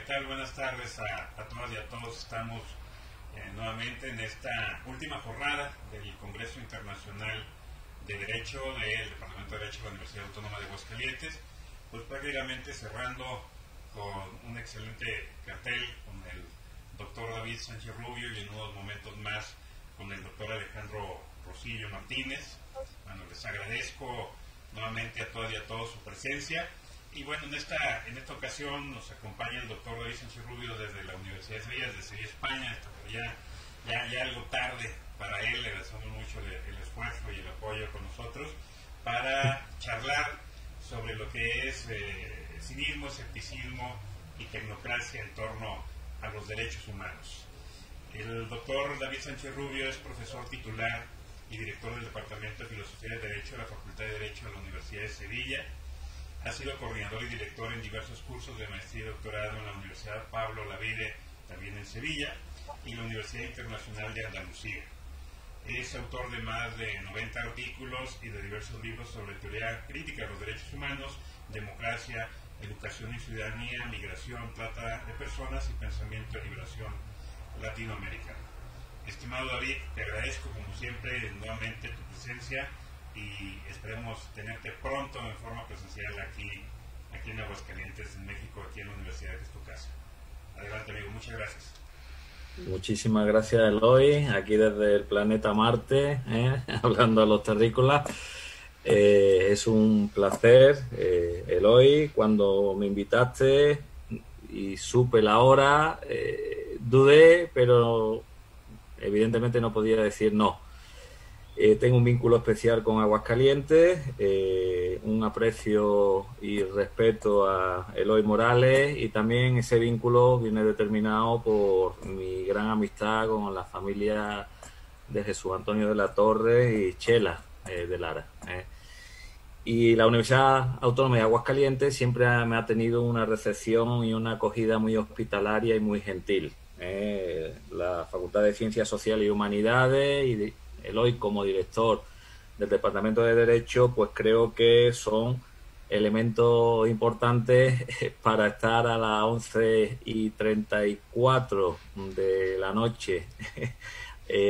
tal? Buenas tardes a todas y a todos. Estamos nuevamente en esta última jornada del Congreso Internacional de Derecho del Departamento de Derecho de la Universidad Autónoma de Aguascalientes, pues prácticamente cerrando con un excelente cartel con el doctor David Sánchez Rubio y en unos momentos más con el doctor Alejandro Rosillo Martínez. Bueno, les agradezco nuevamente a todas y a todos su presencia. Y bueno, en esta ocasión nos acompaña el doctor David Sánchez Rubio desde la Universidad de Sevilla, desde Sevilla, España. Ya algo tarde para él, le agradecemos mucho el esfuerzo y el apoyo con nosotros para charlar sobre lo que es cinismo, escepticismo y tecnocracia en torno a los derechos humanos. El doctor David Sánchez Rubio es profesor titular y director del Departamento de Filosofía y Derecho de la Facultad de Derecho de la Universidad de Sevilla. Ha sido coordinador y director en diversos cursos de maestría y doctorado en la Universidad Pablo Olavide, también en Sevilla, y la Universidad Internacional de Andalucía. Es autor de más de 90 artículos y de diversos libros sobre teoría crítica de los derechos humanos, democracia, educación y ciudadanía, migración, trata de personas y pensamiento de liberación latinoamericana. Estimado David, te agradezco como siempre nuevamente tu presencia y esperemos tenerte pronto en forma presencial aquí en Aguascalientes, en México, aquí en la universidad que es tu casa. Adelante, amigo, muchas gracias. Muchísimas gracias, Eloy, aquí desde el planeta Marte, hablando a los terrícolas. Es un placer, Eloy, cuando me invitaste y supe la hora, dudé, pero evidentemente no podía decir no. Tengo un vínculo especial con Aguascalientes, un aprecio y respeto a Eloy Morales, y también ese vínculo viene determinado por mi gran amistad con la familia de Jesús Antonio de la Torre y Chela de Lara. Y la Universidad Autónoma de Aguascalientes siempre me ha tenido una recepción y una acogida muy hospitalaria y muy gentil. La Facultad de Ciencias Sociales y Humanidades y Eloy como director del Departamento de Derecho, pues creo que son elementos importantes para estar a las 11:34 de la noche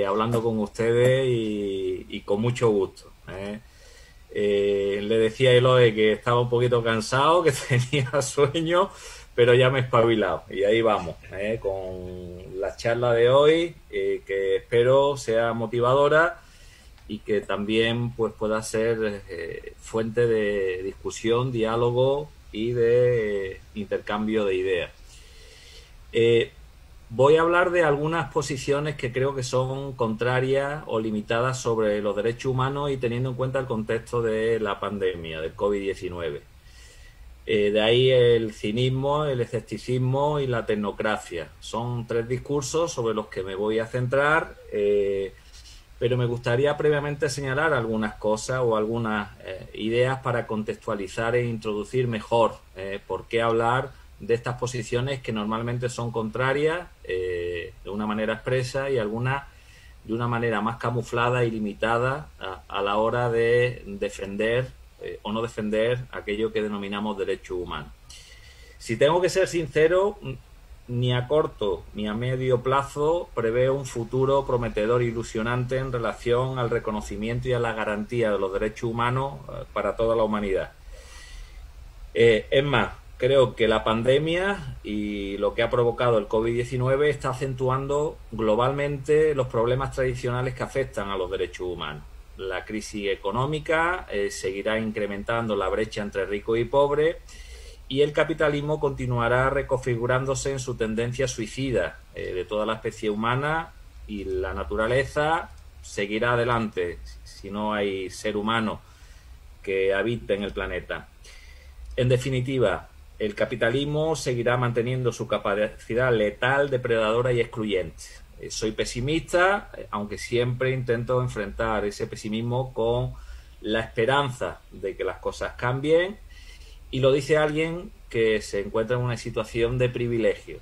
hablando con ustedes y con mucho gusto. Le decía a Eloy que estaba un poquito cansado, que tenía sueño, pero ya me he espabilado y ahí vamos, con la charla de hoy, que espero sea motivadora y que también pues pueda ser fuente de discusión, diálogo y de intercambio de ideas. Voy a hablar de algunas posiciones que creo que son contrarias o limitadas sobre los derechos humanos y teniendo en cuenta el contexto de la pandemia, del COVID-19. De ahí el cinismo, el escepticismo y la tecnocracia. Son tres discursos sobre los que me voy a centrar, pero me gustaría previamente señalar algunas cosas o algunas ideas para contextualizar e introducir mejor por qué hablar de estas posiciones que normalmente son contrarias de una manera expresa y algunas de una manera más camuflada y limitada a la hora de defender o no defender aquello que denominamos derechos humanos. Si tengo que ser sincero, ni a corto ni a medio plazo preveo un futuro prometedor e ilusionante en relación al reconocimiento y a la garantía de los derechos humanos para toda la humanidad. Es más, creo que la pandemia y lo que ha provocado el COVID-19 está acentuando globalmente los problemas tradicionales que afectan a los derechos humanos. La crisis económica seguirá incrementando la brecha entre ricos y pobres y el capitalismo continuará reconfigurándose en su tendencia suicida de toda la especie humana, y la naturaleza seguirá adelante si no hay ser humano que habite en el planeta. En definitiva, el capitalismo seguirá manteniendo su capacidad letal, depredadora y excluyente. Soy pesimista, aunque siempre intento enfrentar ese pesimismo con la esperanza de que las cosas cambien, y lo dice alguien que se encuentra en una situación de privilegio,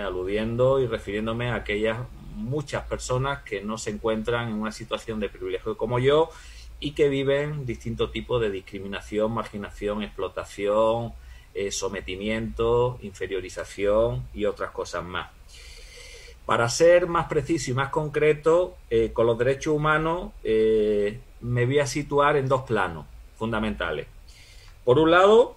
aludiendo y refiriéndome a aquellas muchas personas que no se encuentran en una situación de privilegio como yo y que viven distintos tipos de discriminación, marginación, explotación, sometimiento, inferiorización y otras cosas más. Para ser más preciso y más concreto, con los derechos humanos me voy a situar en dos planos fundamentales. Por un lado,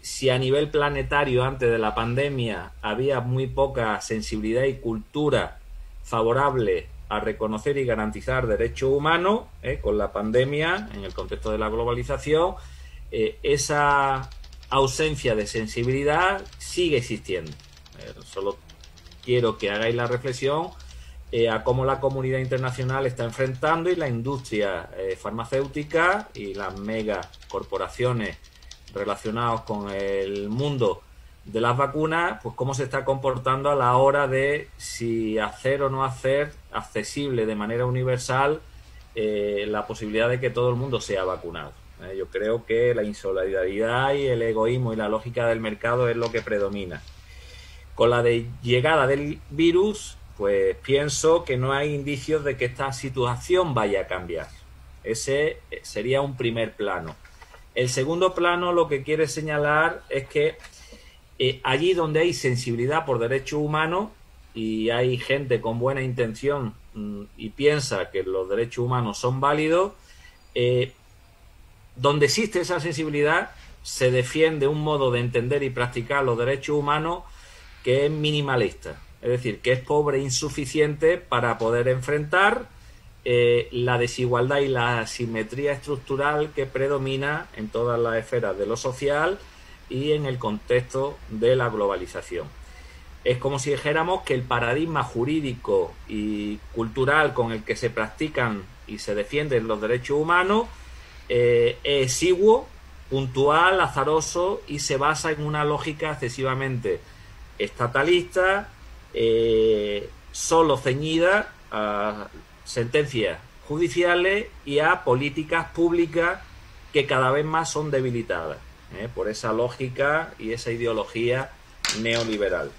si a nivel planetario antes de la pandemia había muy poca sensibilidad y cultura favorable a reconocer y garantizar derechos humanos, con la pandemia, en el contexto de la globalización, esa ausencia de sensibilidad sigue existiendo. Solo quiero que hagáis la reflexión a cómo la comunidad internacional está enfrentando, y la industria farmacéutica y las megacorporaciones relacionadas con el mundo de las vacunas, pues cómo se está comportando a la hora de si hacer o no hacer accesible de manera universal la posibilidad de que todo el mundo sea vacunado. Yo creo que la insolidaridad y el egoísmo y la lógica del mercado es lo que predomina. Con la llegada del virus, pues pienso que no hay indicios de que esta situación vaya a cambiar. Ese sería un primer plano. El segundo plano lo que quiere señalar es que allí donde hay sensibilidad por derechos humanos y hay gente con buena intención y piensa que los derechos humanos son válidos, donde existe esa sensibilidad se defiende un modo de entender y practicar los derechos humanos que es minimalista, es decir, que es pobre e insuficiente para poder enfrentar la desigualdad y la asimetría estructural que predomina en todas las esferas de lo social y en el contexto de la globalización. Es como si dijéramos que el paradigma jurídico y cultural con el que se practican y se defienden los derechos humanos es exiguo, puntual, azaroso y se basa en una lógica excesivamente estatalista, solo ceñida a sentencias judiciales y a políticas públicas que cada vez más son debilitadas por esa lógica y esa ideología neoliberal.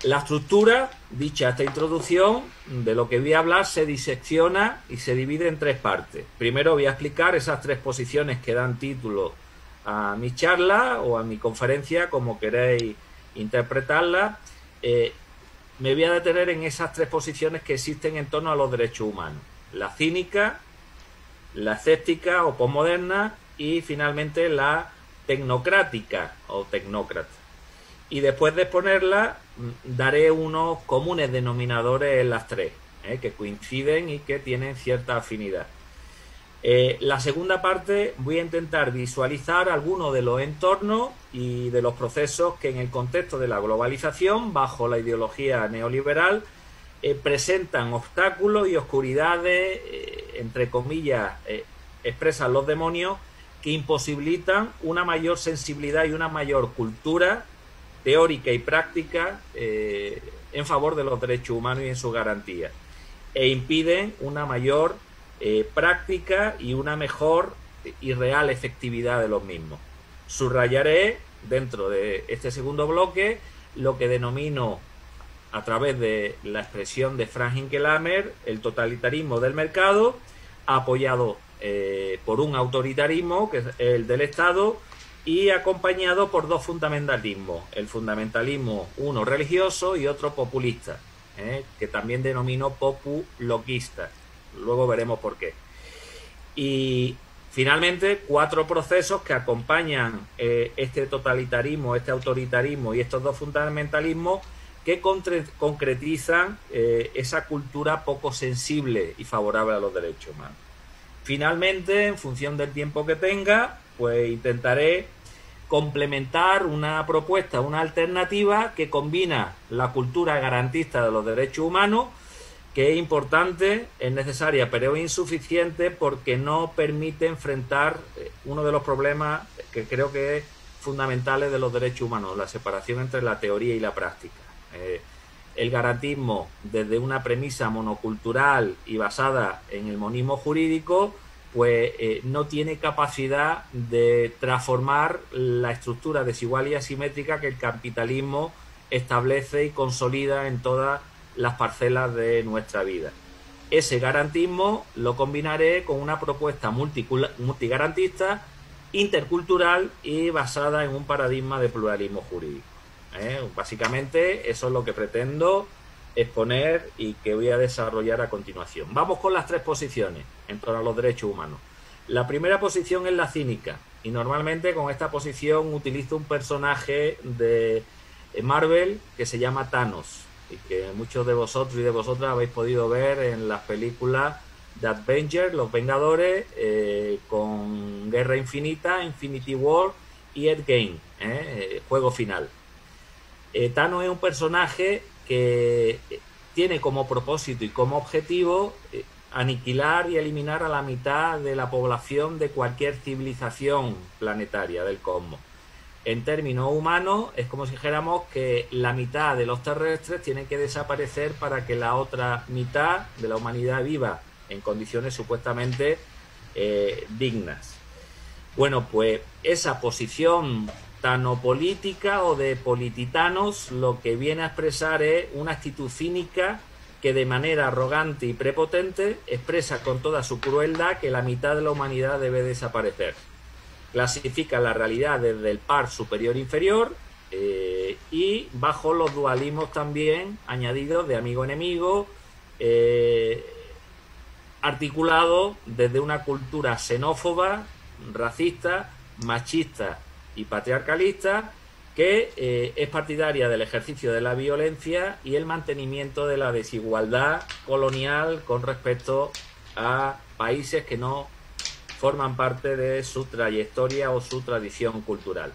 La estructura, dicha esta introducción, de lo que voy a hablar se disecciona y se divide en tres partes. Primero voy a explicar esas tres posiciones que dan título a mi charla o a mi conferencia, como queréis interpretarla. Me voy a detener en esas tres posiciones que existen en torno a los derechos humanos: la cínica, la escéptica o posmoderna y finalmente la tecnocrática o tecnócrata. Y después de exponerla daré unos comunes denominadores en las tres, que coinciden y que tienen cierta afinidad. La segunda parte voy a intentar visualizar algunos de los entornos y de los procesos que en el contexto de la globalización, bajo la ideología neoliberal, presentan obstáculos y oscuridades, entre comillas, expresan los demonios, que imposibilitan una mayor sensibilidad y una mayor cultura teórica y práctica en favor de los derechos humanos y en su garantía, e impiden una mayor práctica y una mejor y real efectividad de los mismos. Subrayaré dentro de este segundo bloque lo que denomino, a través de la expresión de Frank Hinkelamer, el totalitarismo del mercado, apoyado por un autoritarismo, que es el del Estado, y acompañado por dos fundamentalismos: el fundamentalismo, uno religioso y otro populista, que también denomino populoquista. Luego veremos por qué. Y finalmente, cuatro procesos que acompañan este totalitarismo, este autoritarismo y estos dos fundamentalismos, que concretizan esa cultura poco sensible y favorable a los derechos humanos. Finalmente, en función del tiempo que tenga, pues intentaré complementar una propuesta, una alternativa que combina la cultura garantista de los derechos humanos, que es importante, es necesaria, pero es insuficiente porque no permite enfrentar uno de los problemas que creo que es fundamentales de los derechos humanos: la separación entre la teoría y la práctica. El garantismo, desde una premisa monocultural y basada en el monismo jurídico, pues no tiene capacidad de transformar la estructura desigual y asimétrica que el capitalismo establece y consolida en todas las parcelas de nuestra vida. Ese garantismo lo combinaré con una propuesta multigarantista intercultural y basada en un paradigma de pluralismo jurídico. Básicamente eso es lo que pretendo exponer y que voy a desarrollar a continuación. Vamos con las tres posiciones en torno a los derechos humanos. La primera posición es la cínica, y normalmente con esta posición utilizo un personaje de Marvel que se llama Thanos, y que muchos de vosotros y de vosotras habéis podido ver en las películas de Avengers, Los Vengadores, con Guerra Infinita, Infinity War y Endgame, juego final. Thanos es un personaje que tiene como propósito y como objetivo aniquilar y eliminar a la mitad de la población de cualquier civilización planetaria del cosmos. En términos humanos, es como si dijéramos que la mitad de los terrestres tienen que desaparecer para que la otra mitad de la humanidad viva en condiciones supuestamente dignas. Bueno, pues esa posición tanopolítica o de polititanos lo que viene a expresar es una actitud cínica que de manera arrogante y prepotente expresa con toda su crueldad que la mitad de la humanidad debe desaparecer. Clasifica la realidad desde el par superior-inferior y bajo los dualismos también añadidos de amigo-enemigo, articulado desde una cultura xenófoba, racista, machista y patriarcalista, que es partidaria del ejercicio de la violencia y el mantenimiento de la desigualdad colonial con respecto a países que no forman parte de su trayectoria o su tradición cultural.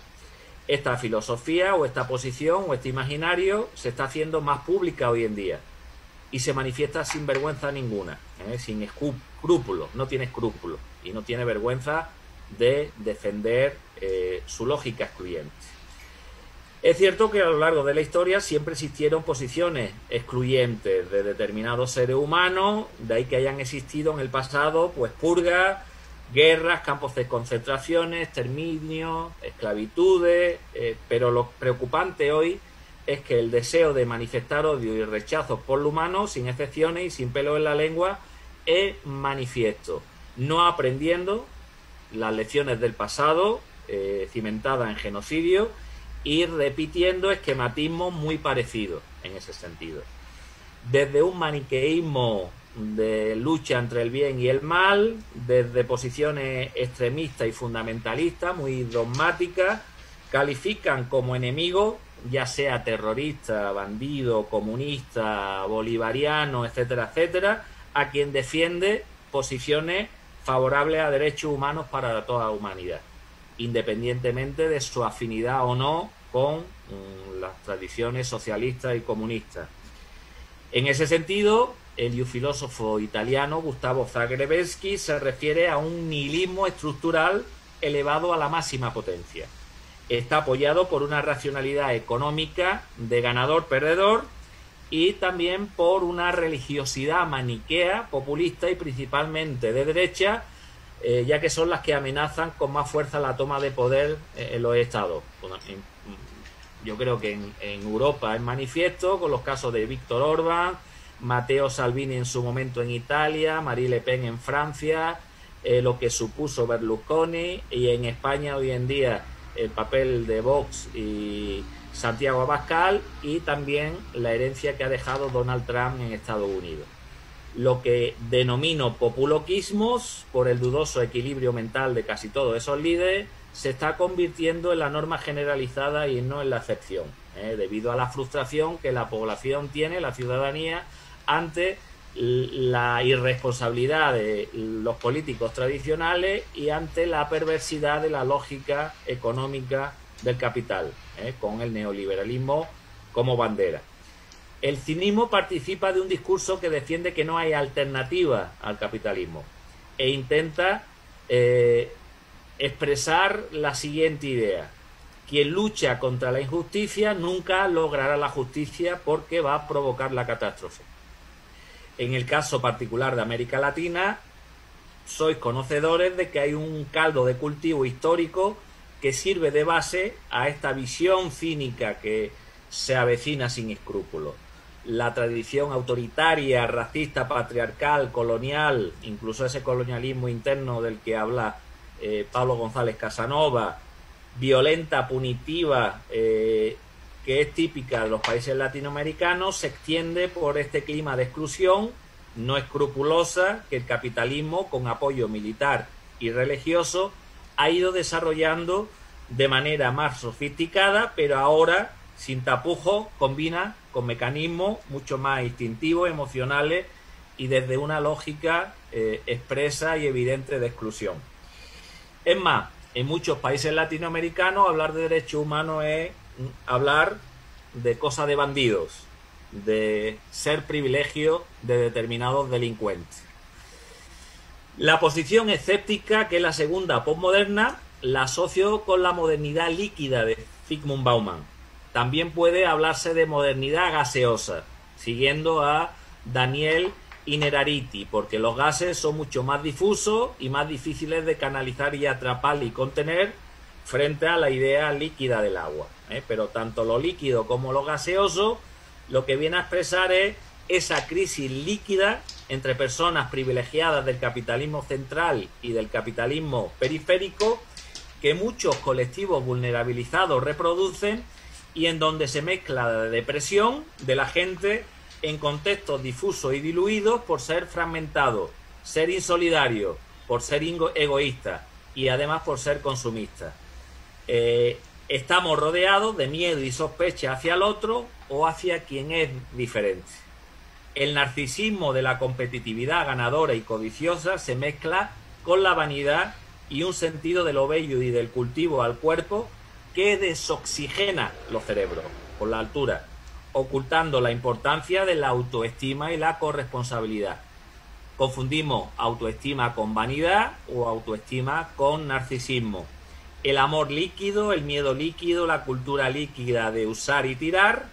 Esta filosofía o esta posición o este imaginario se está haciendo más pública hoy en día y se manifiesta sin vergüenza ninguna, sin escrúpulos, no tiene escrúpulos y no tiene vergüenza de defender su lógica excluyente. Es cierto que a lo largo de la historia siempre existieron posiciones excluyentes de determinados seres humanos, de ahí que hayan existido en el pasado pues purgas, guerras, campos de concentración, exterminio, esclavitudes, pero lo preocupante hoy es que el deseo de manifestar odio y rechazo por lo humano, sin excepciones y sin pelo en la lengua, es manifiesto, no aprendiendo las lecciones del pasado, cimentadas en genocidio, y repitiendo esquematismos muy parecidos en ese sentido. Desde un maniqueísmo de lucha entre el bien y el mal, desde posiciones extremistas y fundamentalistas, muy dogmáticas, califican como enemigo, ya sea terrorista, bandido, comunista, bolivariano, etcétera, etcétera, a quien defiende posiciones favorables a derechos humanos para toda la humanidad, independientemente de su afinidad o no con las tradiciones socialistas y comunistas. En ese sentido, el filósofo italiano Gustavo Zagrebelsky se refiere a un nihilismo estructural elevado a la máxima potencia. Está apoyado por una racionalidad económica de ganador-perdedor y también por una religiosidad maniquea, populista y principalmente de derecha, ya que son las que amenazan con más fuerza la toma de poder en los estados. Yo creo que en Europa es manifiesto con los casos de Víctor Orbán, Matteo Salvini en su momento en Italia, Marine Le Pen en Francia, lo que supuso Berlusconi, y en España hoy en día el papel de Vox y Santiago Abascal, y también la herencia que ha dejado Donald Trump en Estados Unidos. Lo que denomino populoquismos, por el dudoso equilibrio mental de casi todos esos líderes, se está convirtiendo en la norma generalizada y no en la excepción, debido a la frustración que la población tiene, la ciudadanía, ante la irresponsabilidad de los políticos tradicionales y ante la perversidad de la lógica económica del capital, con el neoliberalismo como bandera. El cinismo participa de un discurso que defiende que no hay alternativa al capitalismo e intenta expresar la siguiente idea: quien lucha contra la injusticia nunca logrará la justicia porque va a provocar la catástrofe. En el caso particular de América Latina, sois conocedores de que hay un caldo de cultivo histórico que sirve de base a esta visión cínica que se avecina sin escrúpulos. La tradición autoritaria, racista, patriarcal, colonial, incluso ese colonialismo interno del que habla Pablo González Casanova, violenta, punitiva, que es típica de los países latinoamericanos, se extiende por este clima de exclusión no escrupulosa que el capitalismo, con apoyo militar y religioso, ha ido desarrollando de manera más sofisticada, pero ahora, sin tapujos, combina con mecanismos mucho más instintivos, emocionales y desde una lógica expresa y evidente de exclusión. Es más, en muchos países latinoamericanos hablar de derechos humanos es hablar de cosas de bandidos, de ser privilegio de determinados delincuentes. La posición escéptica, que es la segunda posmoderna, la asocio con la modernidad líquida de Zygmunt Bauman. También puede hablarse de modernidad gaseosa, siguiendo a Daniel Innerarity, porque los gases son mucho más difusos y más difíciles de canalizar y atrapar y contener frente a la idea líquida del agua. Pero tanto lo líquido como lo gaseoso lo que viene a expresar es esa crisis líquida entre personas privilegiadas del capitalismo central y del capitalismo periférico que muchos colectivos vulnerabilizados reproducen y en donde se mezcla la depresión de la gente en contextos difusos y diluidos por ser fragmentados, ser insolidarios, por ser egoístas y además por ser consumistas. Estamos rodeados de miedo y sospecha hacia el otro o hacia quien es diferente. El narcisismo de la competitividad ganadora y codiciosa se mezcla con la vanidad y un sentido de lo bello y del cultivo al cuerpo que desoxigena los cerebros por la altura, ocultando la importancia de la autoestima y la corresponsabilidad. Confundimos autoestima con vanidad o autoestima con narcisismo. El amor líquido, el miedo líquido, la cultura líquida de usar y tirar,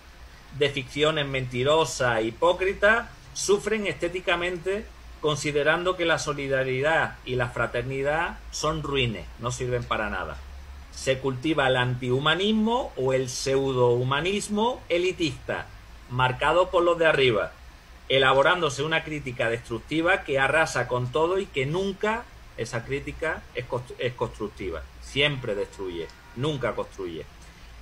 de ficciones mentirosas e hipócritas, sufren estéticamente considerando que la solidaridad y la fraternidad son ruines, no sirven para nada. Se cultiva el antihumanismo o el pseudohumanismo elitista, marcado por los de arriba, elaborándose una crítica destructiva que arrasa con todo y que nunca, esa crítica es constructiva, siempre destruye, nunca construye.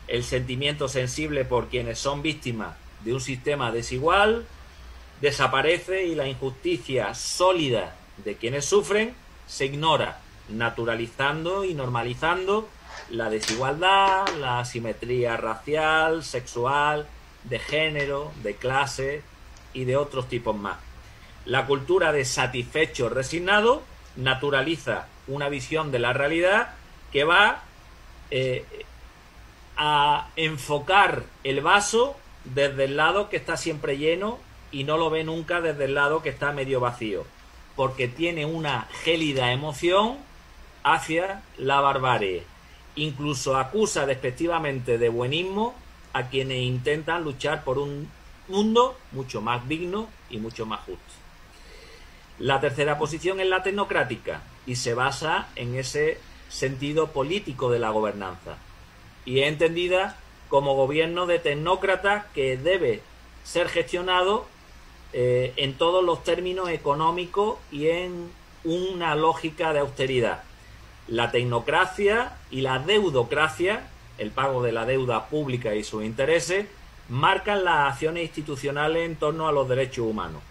El sentimiento sensible por quienes son víctimas de un sistema desigual desaparece y la injusticia sólida de quienes sufren se ignora, naturalizando y normalizando la desigualdad, la asimetría racial, sexual, de género, de clase y de otros tipos más. La cultura de satisfecho resignado naturaliza una visión de la realidad que va a enfocar el vaso desde el lado que está siempre lleno y no lo ve nunca desde el lado que está medio vacío, porque tiene una gélida emoción hacia la barbarie. Incluso acusa despectivamente de buenismo a quienes intentan luchar por un mundo mucho más digno y mucho más justo. La tercera posición es la tecnocrática y se basa en ese sentido político de la gobernanza y es entendida como gobierno de tecnócratas que debe ser gestionado en todos los términos económicos y en una lógica de austeridad. La tecnocracia y la deudocracia, el pago de la deuda pública y sus intereses, marcan las acciones institucionales en torno a los derechos humanos,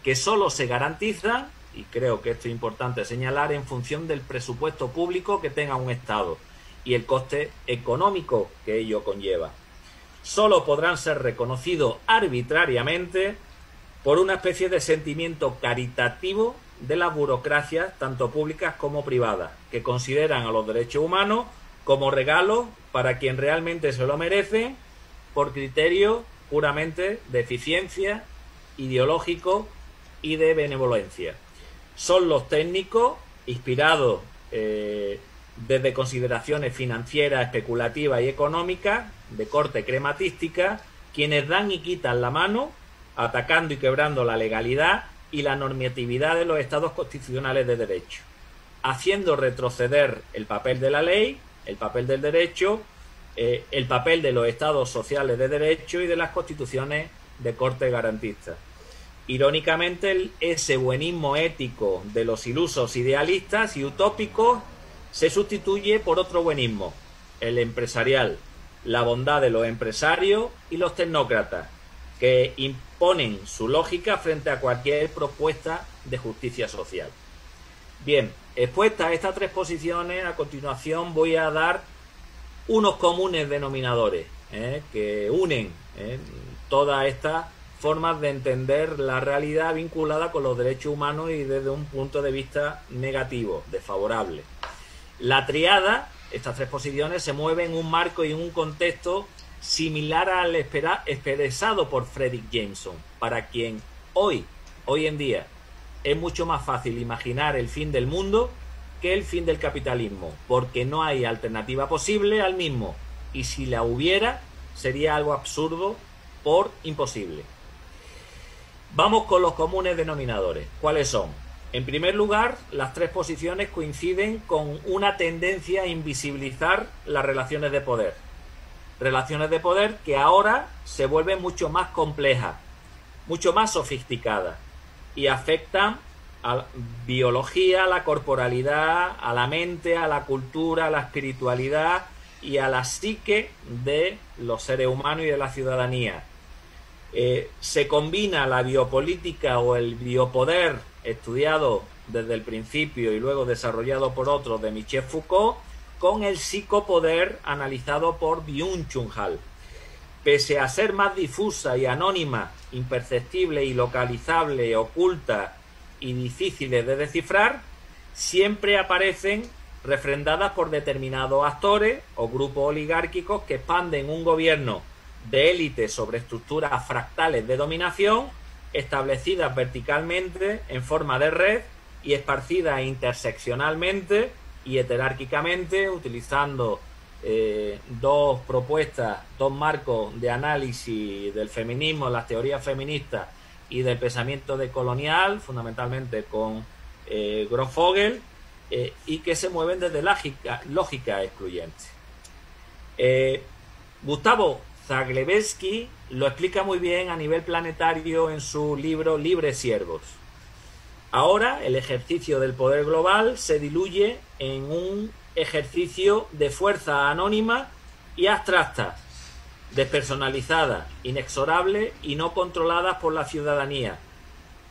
que solo se garantizan, y creo que esto es importante señalar, en función del presupuesto público que tenga un Estado y el coste económico que ello conlleva. Solo podrán ser reconocidos arbitrariamente por una especie de sentimiento caritativo de las burocracias, tanto públicas como privadas, que consideran a los derechos humanos como regalos para quien realmente se lo merece, por criterios puramente de eficiencia, ideológico y de benevolencia. Son los técnicos, inspirados desde consideraciones financieras, especulativas y económicas, de corte crematística, quienes dan y quitan la mano, atacando y quebrando la legalidad y la normatividad de los estados constitucionales de derecho, haciendo retroceder el papel de la ley, el papel del derecho, el papel de los estados sociales de derecho y de las constituciones de corte garantista. Irónicamente, ese buenismo ético de los ilusos idealistas y utópicos se sustituye por otro buenismo, el empresarial, la bondad de los empresarios y los tecnócratas, que imponen su lógica frente a cualquier propuesta de justicia social. Bien, expuestas estas tres posiciones, a continuación voy a dar unos comunes denominadores que unen todas estas formas de entender la realidad vinculada con los derechos humanos y desde un punto de vista negativo, desfavorable. La triada, estas tres posiciones, se mueven en un marco y en un contexto similar al expresado por Fredric Jameson, para quien hoy en día es mucho más fácil imaginar el fin del mundo que el fin del capitalismo, porque no hay alternativa posible al mismo, y si la hubiera sería algo absurdo por imposible. Vamos con los comunes denominadores. ¿Cuáles son? En primer lugar, las tres posiciones coinciden con una tendencia a invisibilizar las relaciones de poder. Relaciones de poder que ahora se vuelven mucho más complejas, mucho más sofisticadas y afectan a la biología, a la corporalidad, a la mente, a la cultura, a la espiritualidad y a la psique de los seres humanos y de la ciudadanía. Se combina la biopolítica o el biopoder estudiado desde el principio y luego desarrollado por otros de Michel Foucault con el psicopoder analizado por Byung-Chul Han. Pese a ser más difusa y anónima, imperceptible y localizable, oculta y difíciles de descifrar, siempre aparecen refrendadas por determinados actores o grupos oligárquicos que expanden un gobierno de élite sobre estructuras fractales de dominación establecidas verticalmente en forma de red y esparcidas interseccionalmente y heterárquicamente, utilizando dos propuestas, dos marcos de análisis del feminismo, las teorías feministas y del pensamiento decolonial, fundamentalmente con Grofogel, y que se mueven desde lógica excluyente. Gustavo Zaglebski lo explica muy bien a nivel planetario en su libro Libres Siervos. Ahora el ejercicio del poder global se diluye en un ejercicio de fuerza anónima y abstracta, despersonalizada, inexorable y no controladas por la ciudadanía.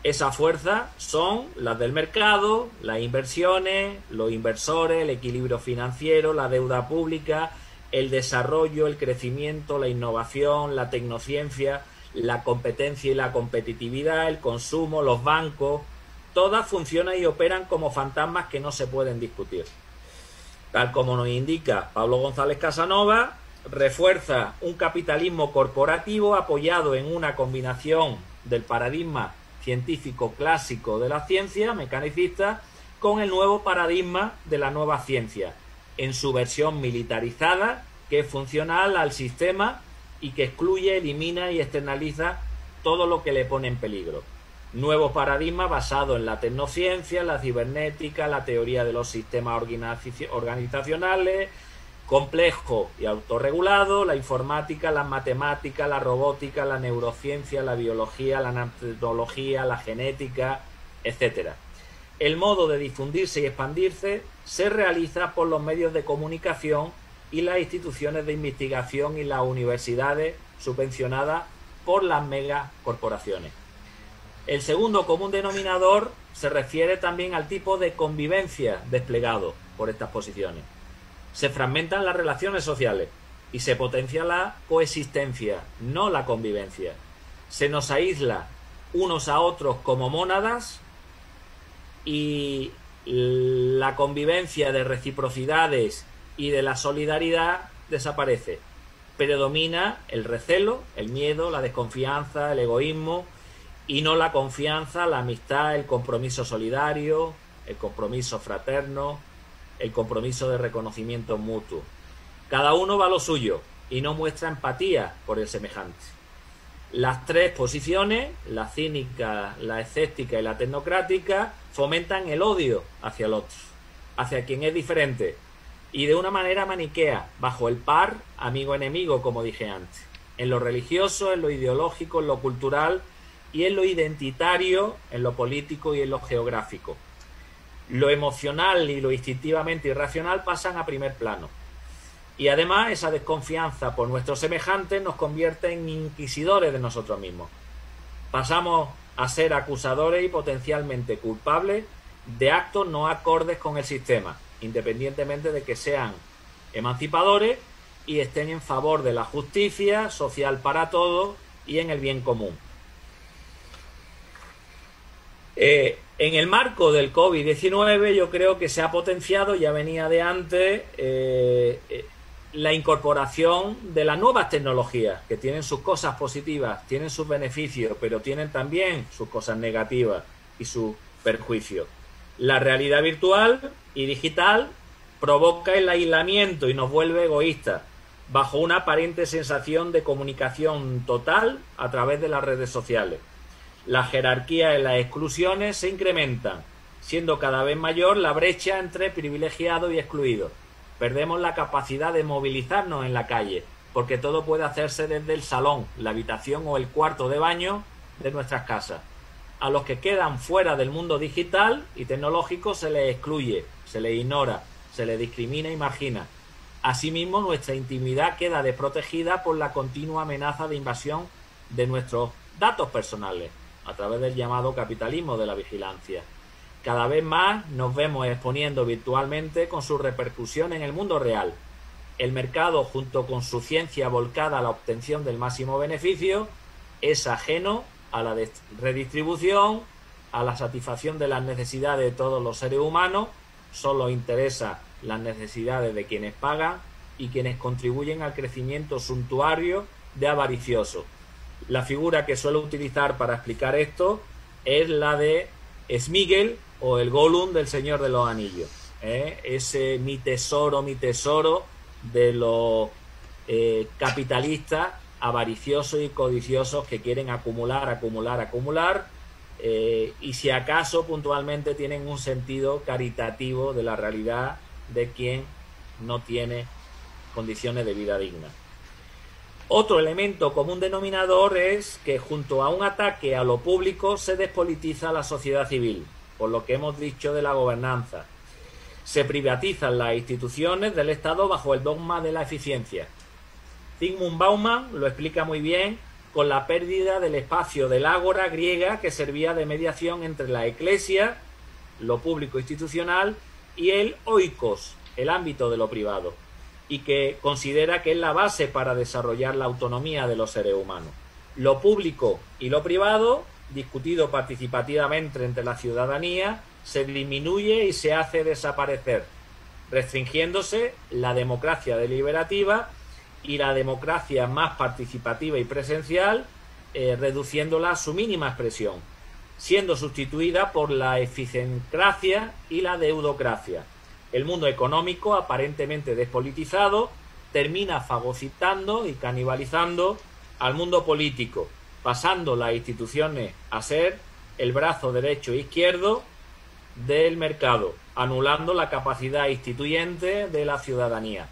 Esas fuerzas son las del mercado, las inversiones, los inversores, el equilibrio financiero, la deuda pública, el desarrollo, el crecimiento, la innovación, la tecnociencia, la competencia y la competitividad, el consumo, los bancos. Todas funcionan y operan como fantasmas que no se pueden discutir. Tal como nos indica Pablo González Casanova, refuerza un capitalismo corporativo apoyado en una combinación del paradigma científico clásico de la ciencia mecanicista con el nuevo paradigma de la nueva ciencia, en su versión militarizada, que es funcional al sistema y que excluye, elimina y externaliza todo lo que le pone en peligro. Nuevo paradigma basado en la tecnociencia, la cibernética, la teoría de los sistemas organizacionales, complejo y autorregulado, la informática, las matemáticas, la robótica, la neurociencia, la biología, la nanotecnología, la genética, etc. El modo de difundirse y expandirse se realiza por los medios de comunicación y las instituciones de investigación y las universidades subvencionadas por las megacorporaciones. El segundo común denominador se refiere también al tipo de convivencia desplegado por estas posiciones. Se fragmentan las relaciones sociales y se potencia la coexistencia, no la convivencia. Se nos aísla unos a otros como mónadas y la convivencia de reciprocidades y de la solidaridad desaparece. Predomina el recelo, el miedo, la desconfianza, el egoísmo y no la confianza, la amistad, el compromiso solidario, el compromiso fraterno, el compromiso de reconocimiento mutuo. Cada uno va a lo suyo y no muestra empatía por el semejante. Las tres posiciones, la cínica, la escéptica y la tecnocrática, fomentan el odio hacia el otro, hacia quien es diferente, y de una manera maniquea, bajo el par amigo-enemigo, como dije antes, en lo religioso, en lo ideológico, en lo cultural y en lo identitario, en lo político y en lo geográfico. Lo emocional y lo instintivamente irracional pasan a primer plano. Y además esa desconfianza por nuestros semejantes nos convierte en inquisidores de nosotros mismos. Pasamos a ser acusadores y potencialmente culpables de actos no acordes con el sistema, independientemente de que sean emancipadores y estén en favor de la justicia social para todos y en el bien común. En el marco del COVID-19 yo creo que se ha potenciado, ya venía de antes, la incorporación de las nuevas tecnologías, que tienen sus cosas positivas, tienen sus beneficios, pero tienen también sus cosas negativas y sus perjuicios. La realidad virtual y digital provoca el aislamiento y nos vuelve egoístas, bajo una aparente sensación de comunicación total a través de las redes sociales. La jerarquía y las exclusiones se incrementan, siendo cada vez mayor la brecha entre privilegiados y excluidos. Perdemos la capacidad de movilizarnos en la calle, porque todo puede hacerse desde el salón, la habitación o el cuarto de baño de nuestras casas. A los que quedan fuera del mundo digital y tecnológico se les excluye, se les ignora, se les discrimina y margina. Asimismo, nuestra intimidad queda desprotegida por la continua amenaza de invasión de nuestros datos personales, a través del llamado capitalismo de la vigilancia. Cada vez más nos vemos exponiendo virtualmente con su repercusión en el mundo real. El mercado, junto con su ciencia volcada a la obtención del máximo beneficio, es ajeno a la redistribución, a la satisfacción de las necesidades de todos los seres humanos. Solo interesa las necesidades de quienes pagan y quienes contribuyen al crecimiento suntuario de avariciosos. La figura que suelo utilizar para explicar esto es la de Sméagol o el Gollum del Señor de los Anillos. Ese mi tesoro de los capitalistas avariciosos y codiciosos que quieren acumular, y si acaso puntualmente tienen un sentido caritativo de la realidad de quien no tiene condiciones de vida digna. Otro elemento común denominador es que junto a un ataque a lo público se despolitiza la sociedad civil, por lo que hemos dicho de la gobernanza. Se privatizan las instituciones del Estado bajo el dogma de la eficiencia. Zygmunt Bauman lo explica muy bien con la pérdida del espacio del ágora griega que servía de mediación entre la Iglesia, lo público institucional, y el oikos, el ámbito de lo privado, y que considera que es la base para desarrollar la autonomía de los seres humanos. Lo público y lo privado, discutido participativamente entre la ciudadanía, se disminuye y se hace desaparecer, restringiéndose la democracia deliberativa y la democracia más participativa y presencial, reduciéndola a su mínima expresión, siendo sustituida por la eficiencracia y la deudocracia. El mundo económico, aparentemente despolitizado, termina fagocitando y canibalizando al mundo político, pasando las instituciones a ser el brazo derecho e izquierdo del mercado, anulando la capacidad instituyente de la ciudadanía.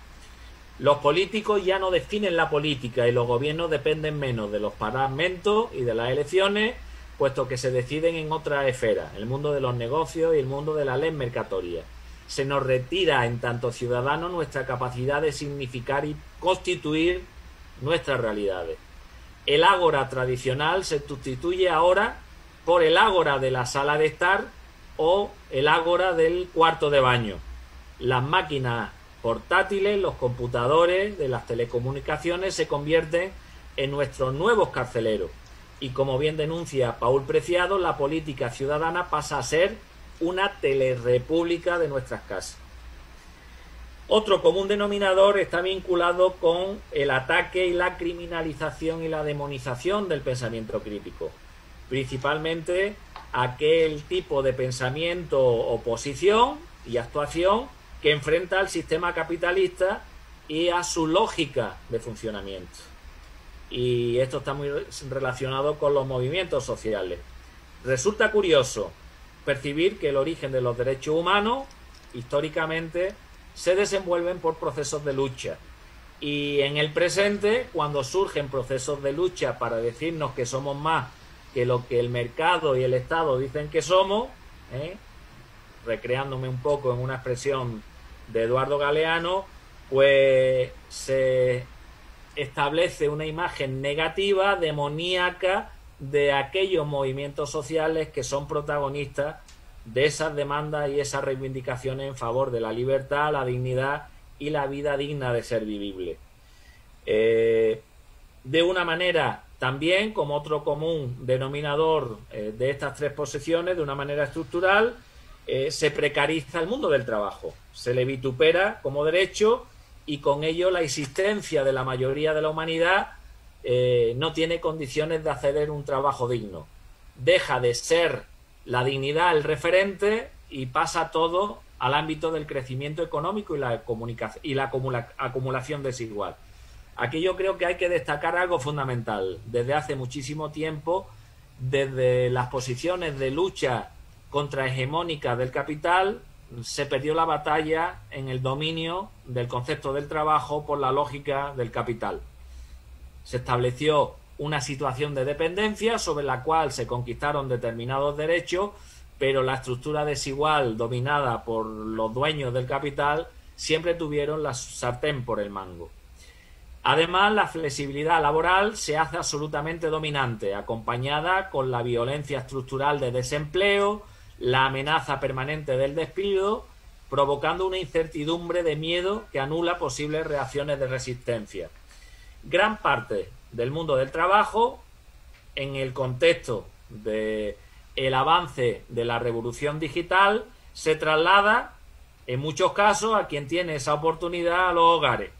Los políticos ya no definen la política y los gobiernos dependen menos de los parlamentos y de las elecciones, puesto que se deciden en otras esferas, el mundo de los negocios y el mundo de la ley mercatoria. Se nos retira en tanto ciudadanos nuestra capacidad de significar y constituir nuestras realidades. El ágora tradicional se sustituye ahora por el ágora de la sala de estar o el ágora del cuarto de baño. Las máquinas portátiles, los computadores de las telecomunicaciones se convierten en nuestros nuevos carceleros. Y como bien denuncia Paul Preciado, la política ciudadana pasa a ser una telerepública de nuestras casas. Otro común denominador está vinculado con el ataque y la criminalización y la demonización del pensamiento crítico, principalmente aquel tipo de pensamiento, oposición y actuación que enfrenta al sistema capitalista y a su lógica de funcionamiento. Y esto está muy relacionado con los movimientos sociales. Resulta curioso percibir que el origen de los derechos humanos, históricamente, se desenvuelven por procesos de lucha. Y en el presente, cuando surgen procesos de lucha para decirnos que somos más que lo que el mercado y el Estado dicen que somos, recreándome un poco en una expresión de Eduardo Galeano, pues se establece una imagen negativa, demoníaca, de aquellos movimientos sociales que son protagonistas de esas demandas y esas reivindicaciones en favor de la libertad, la dignidad y la vida digna de ser vivible. De una manera también, como otro común denominador de estas tres posiciones, de una manera estructural, se precariza el mundo del trabajo, se le vitupera como derecho y con ello la existencia de la mayoría de la humanidad no tiene condiciones de acceder a un trabajo digno. Deja de ser la dignidad el referente y pasa todo al ámbito del crecimiento económico y la acumulación desigual. Aquí yo creo que hay que destacar algo fundamental. Desde hace muchísimo tiempo, desde las posiciones de lucha contrahegemónica del capital, se perdió la batalla en el dominio del concepto del trabajo por la lógica del capital. Se estableció una situación de dependencia sobre la cual se conquistaron determinados derechos, pero la estructura desigual dominada por los dueños del capital siempre tuvieron la sartén por el mango. Además, la flexibilidad laboral se hace absolutamente dominante, acompañada con la violencia estructural de desempleo, la amenaza permanente del despido, provocando una incertidumbre de miedo que anula posibles reacciones de resistencia. Gran parte del mundo del trabajo, en el contexto del avance de la revolución digital, se traslada, en muchos casos, a quien tiene esa oportunidad a los hogares.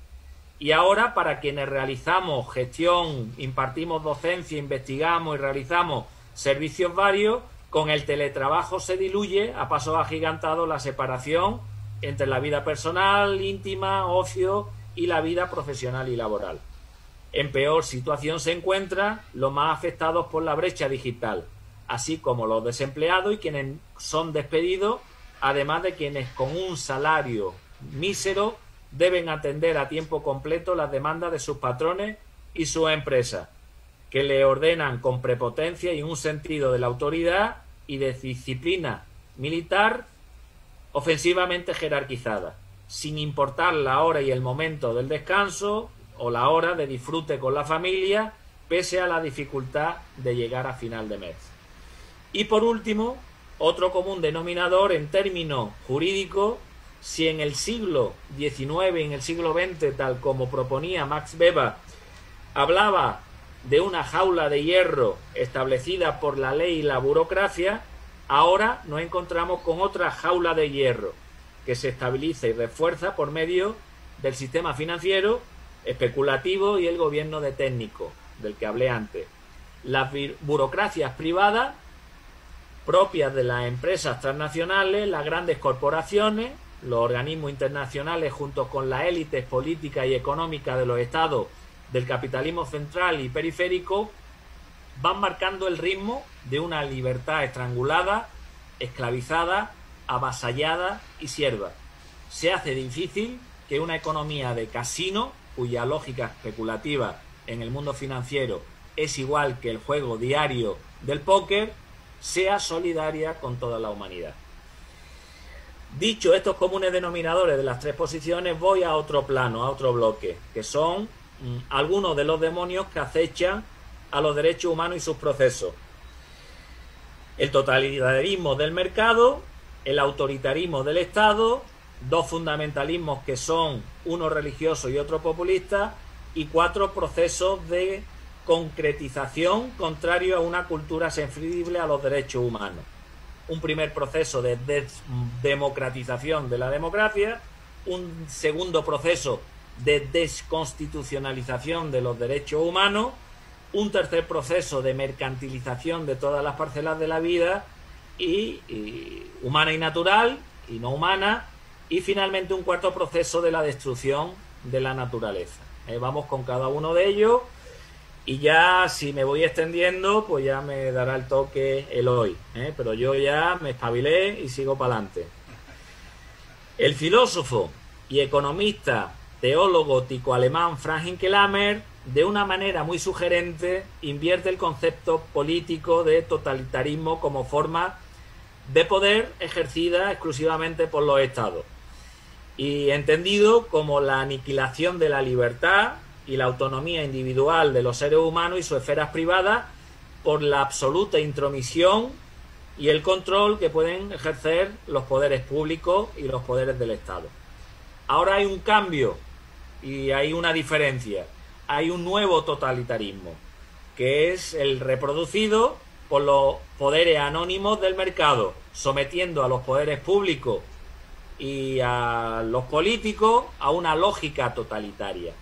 Y ahora, para quienes realizamos gestión, impartimos docencia, investigamos y realizamos servicios varios, con el teletrabajo se diluye a pasos agigantados la separación entre la vida personal, íntima, ocio y la vida profesional y laboral. En peor situación se encuentran los más afectados por la brecha digital, así como los desempleados y quienes son despedidos, además de quienes con un salario mísero deben atender a tiempo completo las demandas de sus patrones y sus empresas, que le ordenan con prepotencia y un sentido de la autoridad y de disciplina militar ofensivamente jerarquizada, sin importar la hora y el momento del descanso o la hora de disfrute con la familia, pese a la dificultad de llegar a final de mes. Y por último, otro común denominador en términos jurídicos: si en el siglo XIX y en el siglo XX, tal como proponía Max Weber, hablaba de una jaula de hierro establecida por la ley y la burocracia, ahora nos encontramos con otra jaula de hierro que se estabiliza y refuerza por medio del sistema financiero, especulativo y el gobierno de técnicos, del que hablé antes. Las burocracias privadas propias de las empresas transnacionales, las grandes corporaciones, los organismos internacionales junto con las élites políticas y económicas de los estados del capitalismo central y periférico van marcando el ritmo de una libertad estrangulada, esclavizada, avasallada y sierva. Se hace difícil que una economía de casino, cuya lógica especulativa en el mundo financiero es igual que el juego diario del póker, sea solidaria con toda la humanidad. Dicho estos comunes denominadores de las tres posiciones, voy a otro plano, a otro bloque, que son algunos de los demonios que acechan a los derechos humanos y sus procesos. El totalitarismo del mercado, el autoritarismo del Estado, dos fundamentalismos que son uno religioso y otro populista, y cuatro procesos de concretización contrario a una cultura sensible a los derechos humanos. Un primer proceso de democratización de la democracia, un segundo proceso de desconstitucionalización de los derechos humanos, un tercer proceso de mercantilización de todas las parcelas de la vida, y humana y natural, y no humana, y finalmente un cuarto proceso de la destrucción de la naturaleza. Vamos con cada uno de ellos, y ya si me voy extendiendo, pues ya me dará el toque Eloy, pero yo ya me espabilé y sigo para adelante. El filósofo y economista, teólogo tico-alemán Franz Hinkelhammer, de una manera muy sugerente, invierte el concepto político de totalitarismo como forma de poder ejercida exclusivamente por los estados y entendido como la aniquilación de la libertad y la autonomía individual de los seres humanos y sus esferas privadas por la absoluta intromisión y el control que pueden ejercer los poderes públicos y los poderes del Estado. Ahora hay un cambio y hay una diferencia. Hay un nuevo totalitarismo, que es el reproducido por los poderes anónimos del mercado, sometiendo a los poderes públicos y a los políticos a una lógica totalitaria.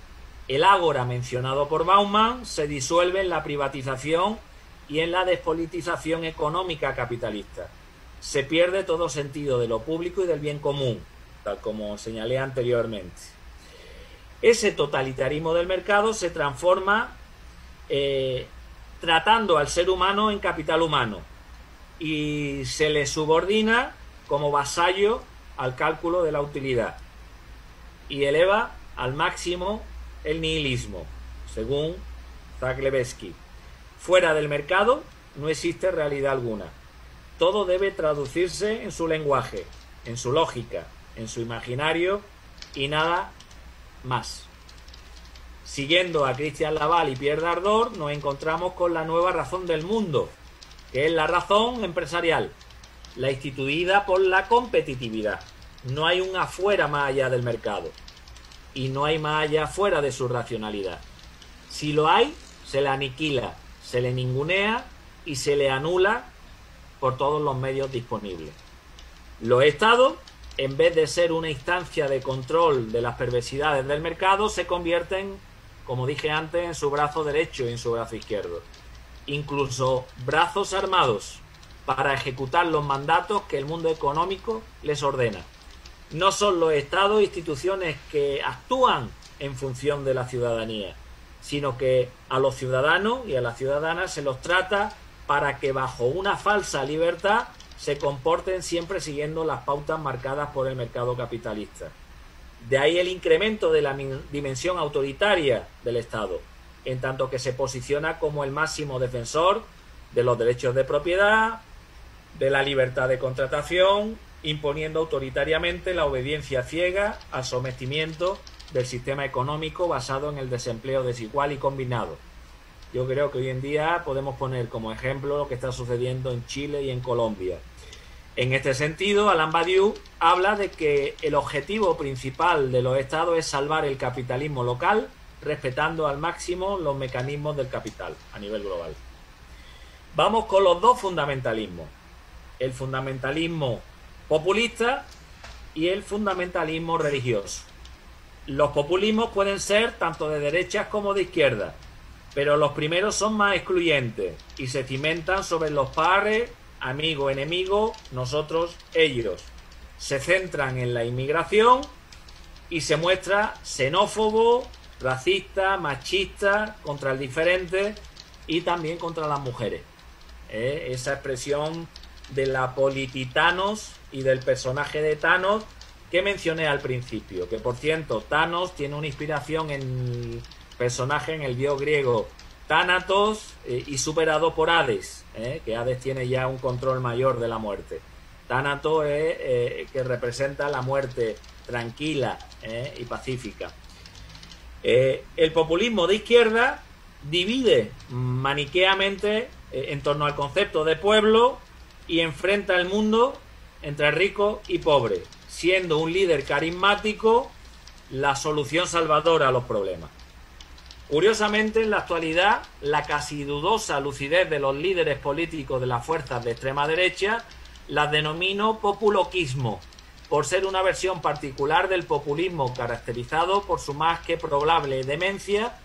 El ágora mencionado por Bauman se disuelve en la privatización y en la despolitización económica capitalista. Se pierde todo sentido de lo público y del bien común, tal como señalé anteriormente. Ese totalitarismo del mercado se transforma tratando al ser humano en capital humano y se le subordina como vasallo al cálculo de la utilidad y eleva al máximo el nihilismo, según Zaglebski. Fuera del mercado no existe realidad alguna. Todo debe traducirse en su lenguaje, en su lógica, en su imaginario y nada más. Siguiendo a Christian Laval y Pierre Dardot, nos encontramos con la nueva razón del mundo, que es la razón empresarial, la instituida por la competitividad. No hay un afuera más allá del mercado y no hay más allá fuera de su racionalidad. Si lo hay, se le aniquila, se le ningunea y se le anula por todos los medios disponibles. Los estados, en vez de ser una instancia de control de las perversidades del mercado, se convierten, como dije antes, en su brazo derecho y en su brazo izquierdo. Incluso brazos armados para ejecutar los mandatos que el mundo económico les ordena. No son los estados e instituciones que actúan en función de la ciudadanía, sino que a los ciudadanos y a las ciudadanas se los trata para que bajo una falsa libertad se comporten siempre siguiendo las pautas marcadas por el mercado capitalista. De ahí el incremento de la dimensión autoritaria del Estado, en tanto que se posiciona como el máximo defensor de los derechos de propiedad, de la libertad de contratación, imponiendo autoritariamente la obediencia ciega al sometimiento del sistema económico basado en el desempleo desigual y combinado. Yo creo que hoy en día podemos poner como ejemplo lo que está sucediendo en Chile y en Colombia. En este sentido, Alain Badiou habla de que el objetivo principal de los estados es salvar el capitalismo local, respetando al máximo los mecanismos del capital a nivel global. Vamos con los dos fundamentalismos. El fundamentalismo populista y el fundamentalismo religioso. Los populismos pueden ser tanto de derechas como de izquierda, pero los primeros son más excluyentes y se cimentan sobre los pares, amigo, enemigo, nosotros, ellos. Se centran en la inmigración y se muestra xenófobo, racista, machista, contra el diferente y también contra las mujeres. Esa expresión de la polititanos y del personaje de Thanos que mencioné al principio, que por cierto Thanos tiene una inspiración en el personaje, en el dios griego Thanatos, y superado por Hades, que Hades tiene ya un control mayor de la muerte. Thanatos es que representa la muerte tranquila y pacífica. El populismo de izquierda divide maniqueamente en torno al concepto de pueblo y enfrenta el mundo entre ricos y pobres, siendo un líder carismático la solución salvadora a los problemas. Curiosamente, en la actualidad, la casi dudosa lucidez de los líderes políticos de las fuerzas de extrema derecha las denomino populoquismo, por ser una versión particular del populismo caracterizado por su más que probable demencia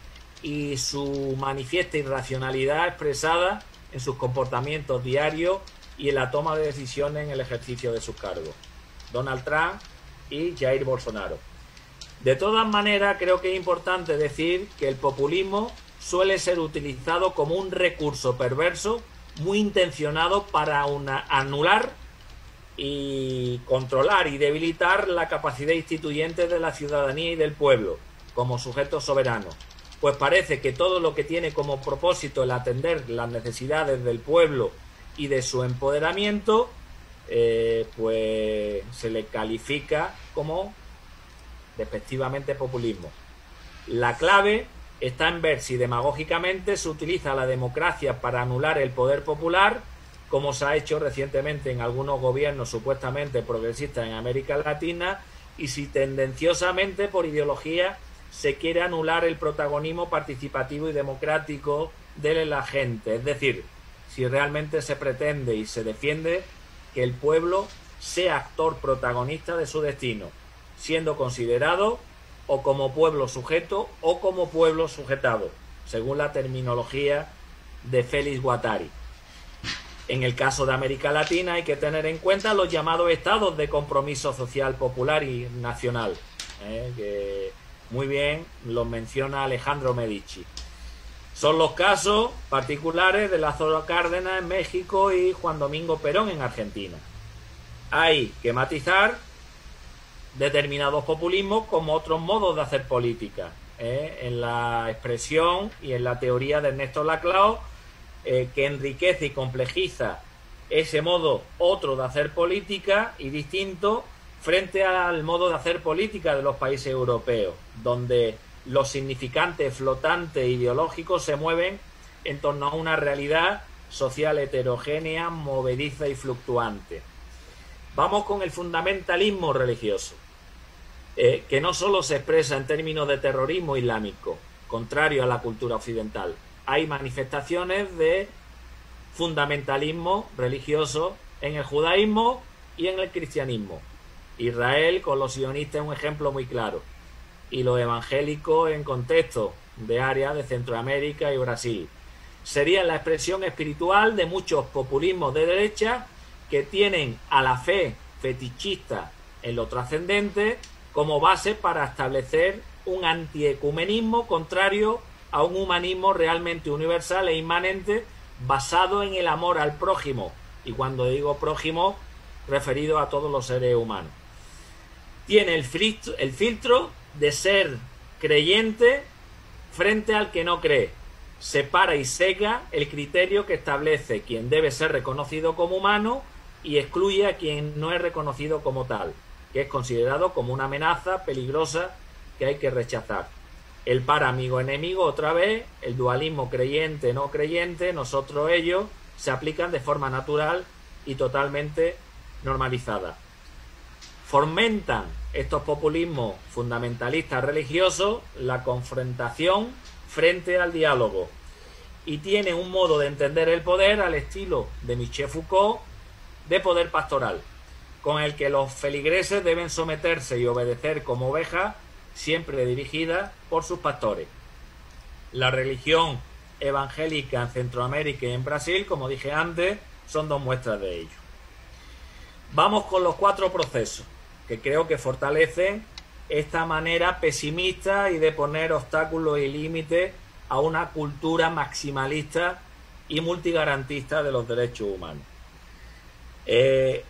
y su manifiesta irracionalidad expresada en sus comportamientos diarios y en la toma de decisiones en el ejercicio de sus cargos. Donald Trump y Jair Bolsonaro. De todas maneras, creo que es importante decir que el populismo suele ser utilizado como un recurso perverso muy intencionado para anular y controlar y debilitar la capacidad instituyente de la ciudadanía y del pueblo como sujetos soberanos, pues parece que todo lo que tiene como propósito el atender las necesidades del pueblo y de su empoderamiento pues se le califica como despectivamente populismo. La clave está en ver si demagógicamente se utiliza la democracia para anular el poder popular, como se ha hecho recientemente en algunos gobiernos supuestamente progresistas en América Latina, y si tendenciosamente por ideología se quiere anular el protagonismo participativo y democrático de la gente. Es decir, si realmente se pretende y se defiende que el pueblo sea actor protagonista de su destino, siendo considerado o como pueblo sujeto o como pueblo sujetado, según la terminología de Félix Guattari. En el caso de América Latina hay que tener en cuenta los llamados estados de compromiso social popular y nacional, que muy bien los menciona Alejandro Medici. Son los casos particulares de Lázaro Cárdenas en México y Juan Domingo Perón en Argentina. Hay que matizar determinados populismos como otros modos de hacer política, en la expresión y en la teoría de Ernesto Laclau, que enriquece y complejiza ese modo otro de hacer política y distinto frente al modo de hacer política de los países europeos, donde los significantes flotantes ideológicos se mueven en torno a una realidad social heterogénea, movediza y fluctuante. Vamos con el fundamentalismo religioso, que no solo se expresa en términos de terrorismo islámico, contrario a la cultura occidental. Hay manifestaciones de fundamentalismo religioso en el judaísmo y en el cristianismo. Israel con los sionistas es un ejemplo muy claro, y los evangélicos en contexto de áreas de Centroamérica y Brasil. Sería la expresión espiritual de muchos populismos de derecha que tienen a la fe fetichista en lo trascendente como base para establecer un antiecumenismo contrario a un humanismo realmente universal e inmanente basado en el amor al prójimo, y cuando digo prójimo, referido a todos los seres humanos. Tiene el filtro de ser creyente frente al que no cree. Separa y cega el criterio que establece quien debe ser reconocido como humano y excluye a quien no es reconocido como tal, que es considerado como una amenaza peligrosa que hay que rechazar. El par amigo-enemigo, otra vez, el dualismo creyente-no creyente, nosotros-ellos, se aplican de forma natural y totalmente normalizada. Fomentan estos populismos fundamentalistas religiosos la confrontación frente al diálogo y tienen un modo de entender el poder al estilo de Michel Foucault de poder pastoral, con el que los feligreses deben someterse y obedecer como ovejas, siempre dirigidas por sus pastores. La religión evangélica en Centroamérica y en Brasil, como dije antes, son dos muestras de ello. Vamos con los 4 procesos que creo que fortalecen esta manera pesimista y de poner obstáculos y límites a una cultura maximalista y multigarantista de los derechos humanos. El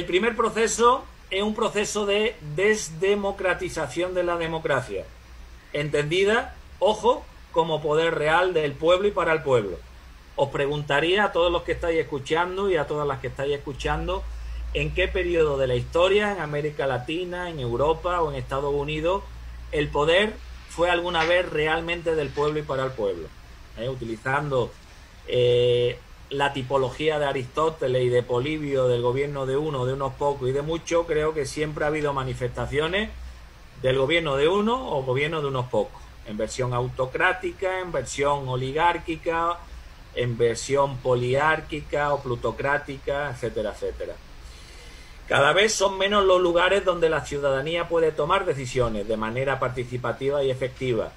primer proceso es un proceso de desdemocratización de la democracia, entendida, ojo, como poder real del pueblo y para el pueblo. Os preguntaría a todos los que estáis escuchando y a todas las que estáis escuchando, ¿en qué periodo de la historia, en América Latina, en Europa o en Estados Unidos, el poder fue alguna vez realmente del pueblo y para el pueblo? Utilizando la tipología de Aristóteles y de Polibio del gobierno de uno, de unos pocos y de muchos, creo que siempre ha habido manifestaciones del gobierno de uno o gobierno de unos pocos, en versión autocrática, en versión oligárquica, en versión poliárquica o plutocrática, etcétera, etcétera. Cada vez son menos los lugares donde la ciudadanía puede tomar decisiones de manera participativa y efectiva.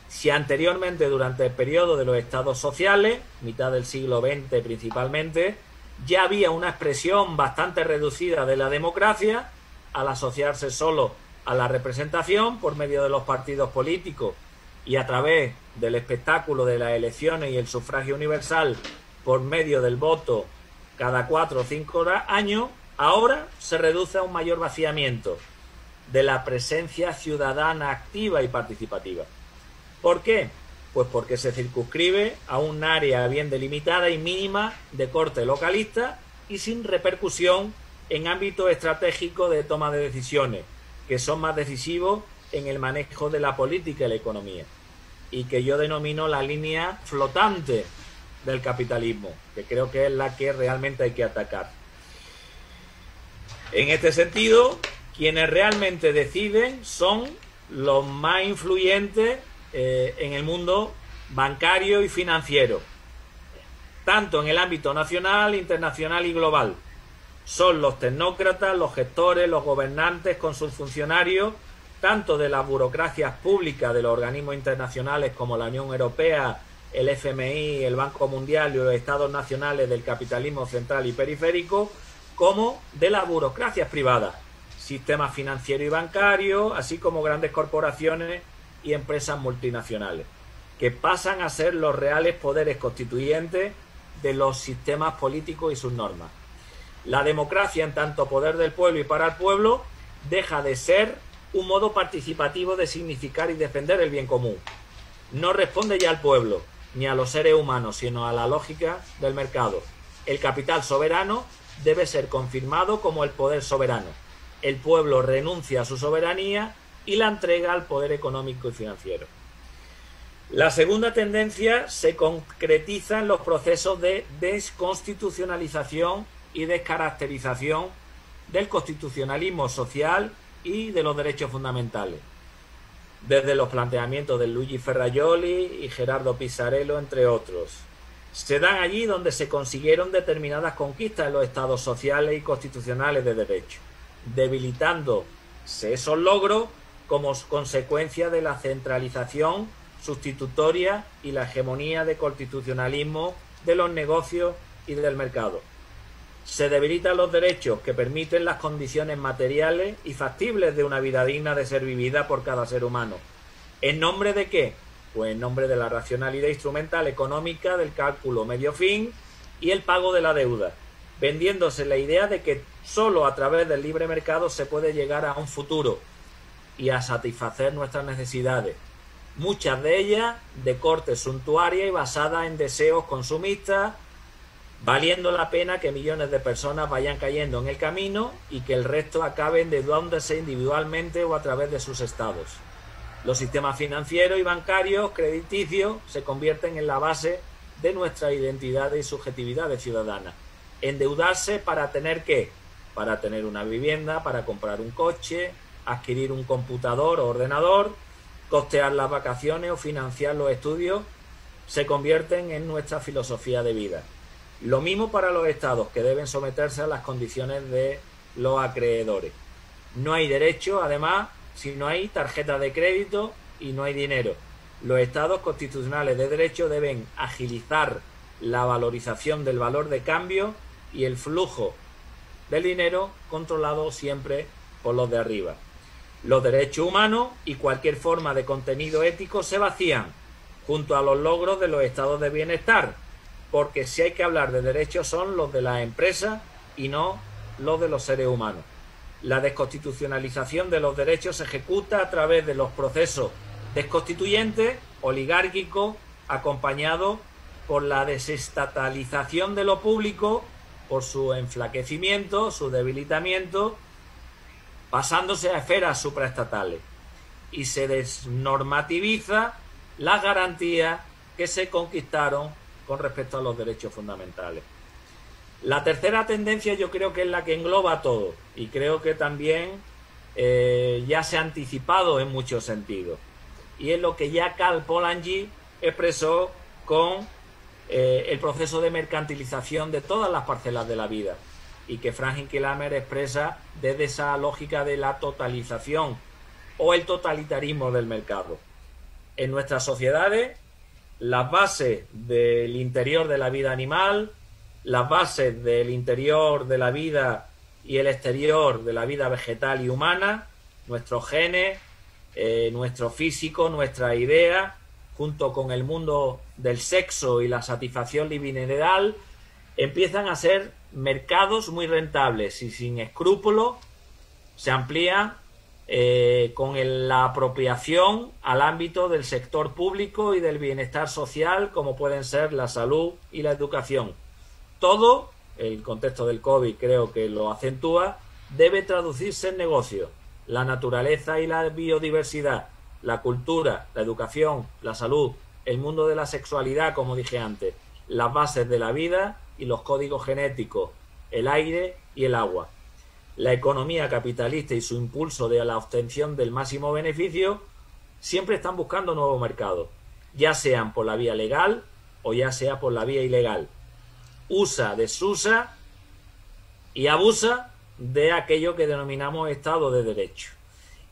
Si anteriormente, durante el periodo de los estados sociales, mitad del siglo XX principalmente, ya había una expresión bastante reducida de la democracia, al asociarse solo a la representación por medio de los partidos políticos y a través del espectáculo de las elecciones y el sufragio universal por medio del voto cada 4 o 5 años, ahora se reduce a un mayor vaciamiento de la presencia ciudadana activa y participativa. ¿Por qué? Pues porque se circunscribe a un área bien delimitada y mínima de corte localista y sin repercusión en ámbitos estratégicos de toma de decisiones, que son más decisivos en el manejo de la política y la economía, y que yo denomino la línea flotante del capitalismo, que creo que es la que realmente hay que atacar. En este sentido, quienes realmente deciden son los más influyentes en el mundo bancario y financiero, tanto en el ámbito nacional, internacional y global. Son los tecnócratas, los gestores, los gobernantes con sus funcionarios, tanto de las burocracias públicas de los organismos internacionales como la Unión Europea, el FMI, el Banco Mundial y los estados nacionales del capitalismo central y periférico, como de las burocracias privadas, sistemas financieros y bancarios, así como grandes corporaciones y empresas multinacionales, que pasan a ser los reales poderes constituyentes de los sistemas políticos y sus normas. La democracia, en tanto poder del pueblo y para el pueblo, deja de ser un modo participativo de significar y defender el bien común. No responde ya al pueblo, ni a los seres humanos, sino a la lógica del mercado. El capital soberano debe ser confirmado como el poder soberano. El pueblo renuncia a su soberanía y la entrega al poder económico y financiero. La segunda tendencia se concretiza en los procesos de desconstitucionalización y descaracterización del constitucionalismo social y de los derechos fundamentales, desde los planteamientos de Luigi Ferrajoli y Gerardo Pisarello, entre otros. Se dan allí donde se consiguieron determinadas conquistas en los estados sociales y constitucionales de derecho, debilitándose esos logros como consecuencia de la centralización sustitutoria y la hegemonía de constitucionalismo de los negocios y del mercado. Se debilitan los derechos que permiten las condiciones materiales y factibles de una vida digna de ser vivida por cada ser humano. ¿En nombre de qué? Pues en nombre de la racionalidad instrumental económica del cálculo medio-fin y el pago de la deuda, vendiéndose la idea de que solo a través del libre mercado se puede llegar a un futuro y a satisfacer nuestras necesidades, muchas de ellas de corte suntuaria y basadas en deseos consumistas, valiendo la pena que millones de personas vayan cayendo en el camino y que el resto acabe endeudándose individualmente o a través de sus estados. Los sistemas financieros y bancarios crediticios se convierten en la base de nuestra identidad y subjetividad de ciudadana. Endeudarse para tener ¿qué? Para tener una vivienda, para comprar un coche, adquirir un computador o ordenador, costear las vacaciones o financiar los estudios, se convierten en nuestra filosofía de vida. Lo mismo para los estados, que deben someterse a las condiciones de los acreedores. No hay derecho, además, si no hay tarjeta de crédito y no hay dinero. Los estados constitucionales de derecho deben agilizar la valorización del valor de cambio y el flujo del dinero, controlado siempre por los de arriba. Los derechos humanos y cualquier forma de contenido ético se vacían junto a los logros de los estados de bienestar, porque si hay que hablar de derechos son los de las empresas y no los de los seres humanos. La desconstitucionalización de los derechos se ejecuta a través de los procesos desconstituyentes, oligárquicos, acompañados por la desestatalización de lo público, por su enflaquecimiento, su debilitamiento, pasándose a esferas supraestatales, y se desnormativiza las garantías que se conquistaron con respecto a los derechos fundamentales. La tercera tendencia yo creo que es la que engloba todo, y creo que también ya se ha anticipado en muchos sentidos, y es lo que ya Karl Polanyi expresó con el proceso de mercantilización de todas las parcelas de la vida, y que Frank Hinkelamer expresa desde esa lógica de la totalización o el totalitarismo del mercado. En nuestras sociedades, las bases del interior de la vida animal, las bases del interior de la vida y el exterior de la vida vegetal y humana, nuestros genes, nuestro físico, nuestra idea, junto con el mundo del sexo y la satisfacción libidinal, empiezan a ser mercados muy rentables y sin escrúpulos se amplían con la apropiación al ámbito del sector público y del bienestar social, como pueden ser la salud y la educación. Todo el contexto del COVID creo que lo acentúa, debe traducirse en negocio. La naturaleza y la biodiversidad, la cultura, la educación, la salud, el mundo de la sexualidad, como dije antes, las bases de la vida y los códigos genéticos, el aire y el agua. La economía capitalista y su impulso de la obtención del máximo beneficio siempre están buscando nuevos mercados, ya sean por la vía legal o ya sea por la vía ilegal. Usa, desusa y abusa de aquello que denominamos Estado de Derecho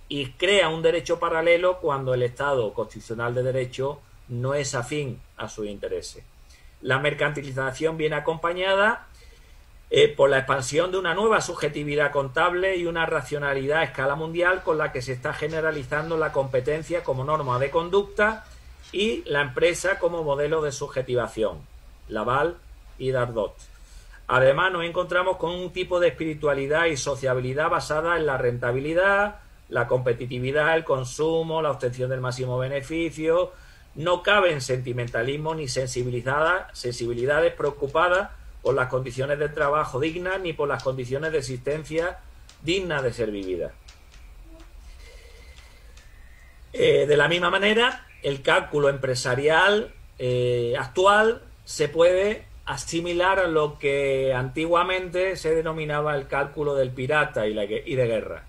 y crea un derecho paralelo cuando el Estado constitucional de Derecho no es afín a sus intereses. La mercantilización viene acompañada por la expansión de una nueva subjetividad contable y una racionalidad a escala mundial con la que se está generalizando la competencia como norma de conducta y la empresa como modelo de subjetivación, Laval y Dardot. Además, nos encontramos con un tipo de espiritualidad y sociabilidad basada en la rentabilidad, la competitividad, el consumo, la obtención del máximo beneficio. No caben sentimentalismo ni sensibilidades preocupadas por las condiciones de trabajo dignas ni por las condiciones de existencia dignas de ser vividas. De la misma manera, el cálculo empresarial actual se puede asimilar a lo que antiguamente se denominaba el cálculo del pirata y de guerra.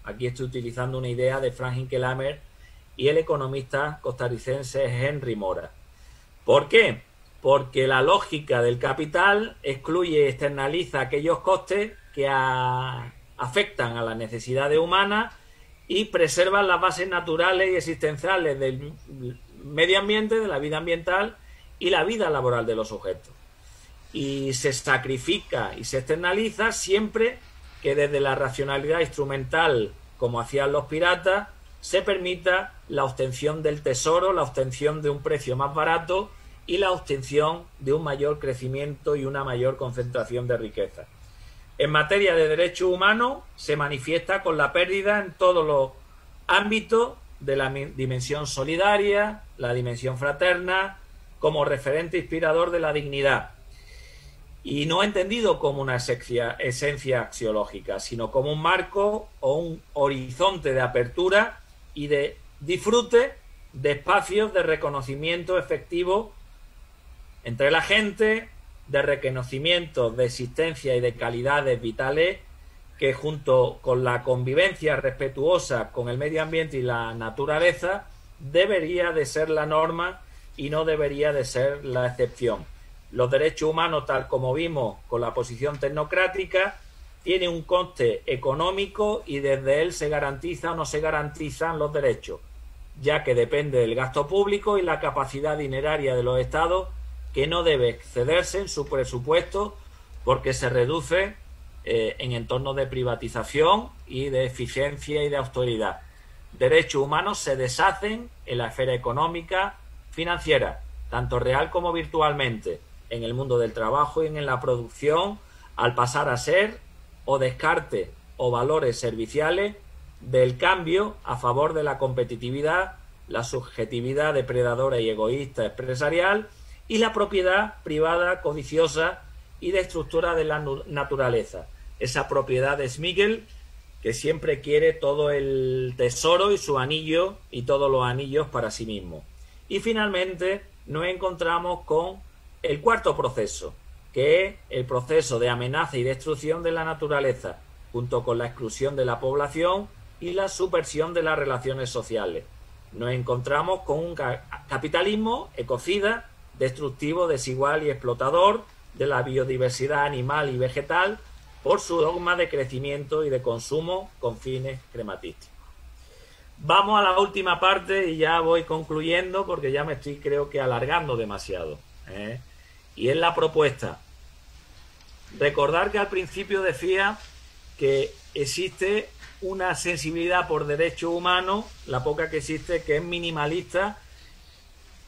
Aquí estoy utilizando una idea de Frank Hinkelamer y el economista costarricense Henry Mora. ¿Por qué? Porque la lógica del capital excluye y externaliza aquellos costes que afectan a las necesidades humanas y preservan las bases naturales y existenciales del medio ambiente, de la vida ambiental y la vida laboral de los sujetos. Y se sacrifica y se externaliza siempre que desde la racionalidad instrumental, como hacían los piratas, se permita la obtención del tesoro, la obtención de un precio más barato y la obtención de un mayor crecimiento y una mayor concentración de riqueza. En materia de derechos humanos se manifiesta con la pérdida en todos los ámbitos de la dimensión solidaria, la dimensión fraterna, como referente inspirador de la dignidad. Y no entendido como una esencia axiológica, sino como un marco o un horizonte de apertura y de disfrute de espacios de reconocimiento efectivo entre la gente, de reconocimiento de existencia y de calidades vitales que junto con la convivencia respetuosa con el medio ambiente y la naturaleza debería de ser la norma y no debería de ser la excepción. Los derechos humanos, tal como vimos con la posición tecnocrática, tienen un coste económico y desde él se garantiza o no se garantizan los derechos, ya que depende del gasto público y la capacidad dineraria de los estados, que no debe excederse en su presupuesto porque se reduce en entornos de privatización y de eficiencia y de austeridad. Derechos humanos se deshacen en la esfera económica, financiera, tanto real como virtualmente, en el mundo del trabajo y en la producción, al pasar a ser o descarte o valores serviciales del cambio a favor de la competitividad, la subjetividad depredadora y egoísta empresarial y la propiedad privada codiciosa y destructora de la naturaleza. Esa propiedad de Smigel que siempre quiere todo el tesoro y su anillo y todos los anillos para sí mismo. Y finalmente nos encontramos con el cuarto proceso, que es el proceso de amenaza y destrucción de la naturaleza, junto con la exclusión de la población y la subversión de las relaciones sociales. Nos encontramos con un capitalismo ecocida, destructivo, desigual y explotador de la biodiversidad animal y vegetal por su dogma de crecimiento y de consumo con fines crematísticos. Vamos a la última parte y ya voy concluyendo porque ya me estoy, creo que, alargando demasiado, y es la propuesta. Recordar que al principio decía que existe una sensibilidad por derechos humanos, la poca que existe, que es minimalista,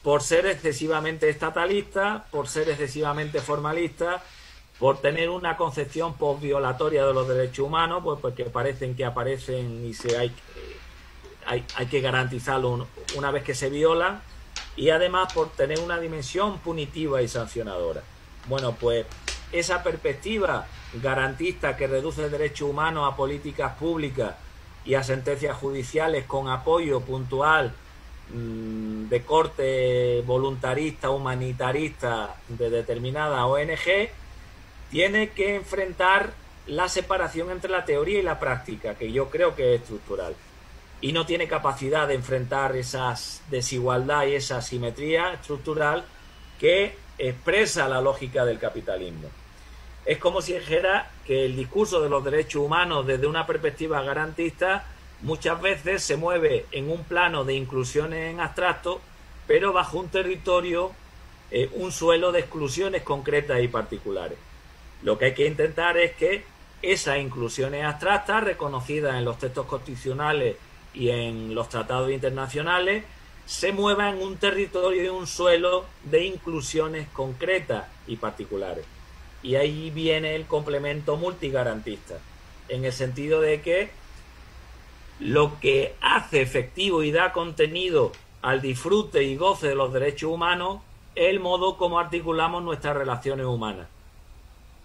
por ser excesivamente estatalista, por ser excesivamente formalista, por tener una concepción postviolatoria de los derechos humanos, pues porque parecen que aparecen y hay que garantizarlo una vez que se violan, y además por tener una dimensión punitiva y sancionadora. Bueno, pues esa perspectiva garantista que reduce derechos humanos a políticas públicas y a sentencias judiciales con apoyo puntual de corte voluntarista, humanitarista de determinada ONG, tiene que enfrentar la separación entre la teoría y la práctica, que yo creo que es estructural, y no tiene capacidad de enfrentar esas desigualdad y esa asimetría estructural que expresa la lógica del capitalismo. Es como si dijera que el discurso de los derechos humanos desde una perspectiva garantista muchas veces se mueve en un plano de inclusiones en abstracto, pero bajo un territorio, un suelo de exclusiones concretas y particulares. Lo que hay que intentar es que esas inclusiones abstractas, reconocidas en los textos constitucionales y en los tratados internacionales, se muevan en un territorio y un suelo de inclusiones concretas y particulares. Y ahí viene el complemento multigarantista, en el sentido de que lo que hace efectivo y da contenido al disfrute y goce de los derechos humanos es el modo como articulamos nuestras relaciones humanas.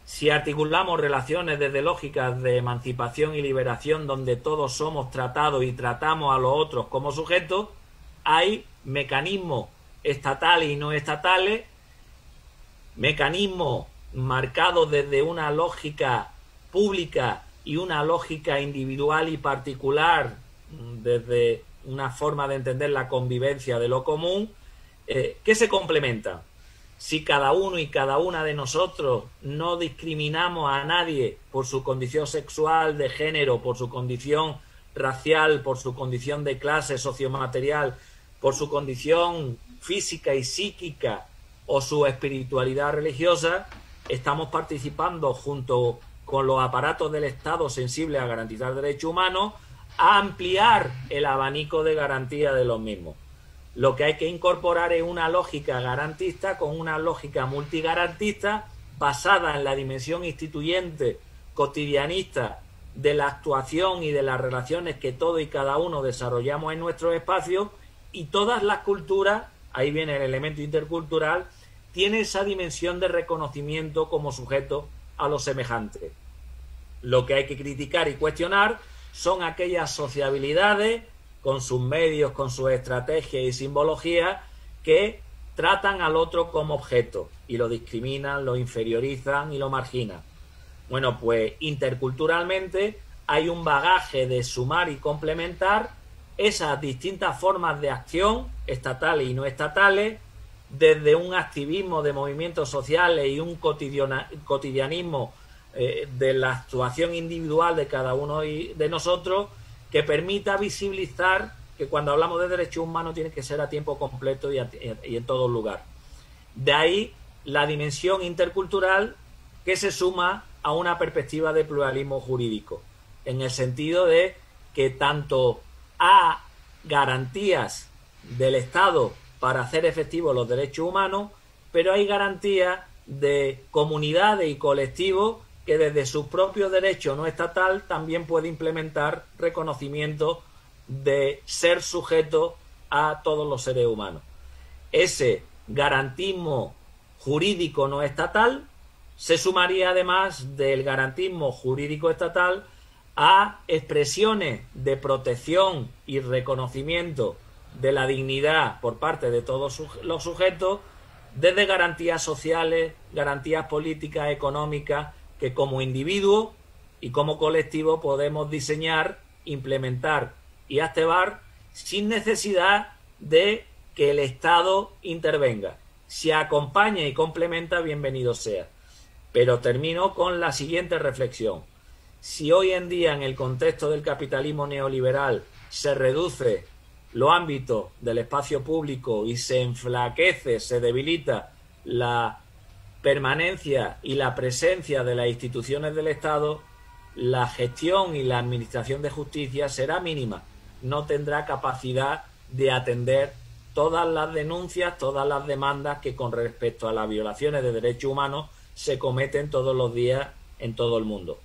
Si articulamos relaciones desde lógicas de emancipación y liberación donde todos somos tratados y tratamos a los otros como sujetos, hay mecanismos estatales y no estatales, mecanismos marcados desde una lógica pública y una lógica individual y particular, desde una forma de entender la convivencia de lo común, que se complementan. Si cada uno y cada una de nosotros no discriminamos a nadie por su condición sexual, de género, por su condición racial, por su condición de clase sociomaterial, por su condición física y psíquica o su espiritualidad religiosa, estamos participando junto con los aparatos del Estado sensibles a garantizar derechos humanos a ampliar el abanico de garantía de los mismos. Lo que hay que incorporar es una lógica garantista con una lógica multigarantista basada en la dimensión instituyente, cotidianista de la actuación y de las relaciones que todos y cada uno desarrollamos en nuestros espacios, y todas las culturas, ahí viene el elemento intercultural, tiene esa dimensión de reconocimiento como sujeto a los semejantes. Lo que hay que criticar y cuestionar son aquellas sociabilidades con sus medios, con sus estrategias y simbologías que tratan al otro como objeto y lo discriminan, lo inferiorizan y lo marginan. Bueno, pues interculturalmente hay un bagaje de sumar y complementar esas distintas formas de acción, estatales y no estatales, desde un activismo de movimientos sociales y un cotidianismo de la actuación individual de cada uno de nosotros, que permita visibilizar que cuando hablamos de derechos humanos tiene que ser a tiempo completo y en todo lugar. De ahí la dimensión intercultural, que se suma a una perspectiva de pluralismo jurídico, en el sentido de que tanto hay garantías del Estado para hacer efectivos los derechos humanos, pero hay garantías de comunidades y colectivos que desde su propio derecho no estatal también puede implementar reconocimiento de ser sujeto a todos los seres humanos. Ese garantismo jurídico no estatal se sumaría además del garantismo jurídico estatal a expresiones de protección y reconocimiento de la dignidad por parte de todos los sujetos, desde garantías sociales, garantías políticas, económicas, que como individuo y como colectivo podemos diseñar, implementar y activar sin necesidad de que el Estado intervenga. Si acompaña y complementa, bienvenido sea. Pero termino con la siguiente reflexión. Si hoy en día, en el contexto del capitalismo neoliberal, se reduce los ámbitos del espacio público y se enflaquece, se debilita la permanencia y la presencia de las instituciones del Estado, la gestión y la administración de justicia será mínima. No tendrá capacidad de atender todas las denuncias, todas las demandas que con respecto a las violaciones de derechos humanos se cometen todos los días en todo el mundo.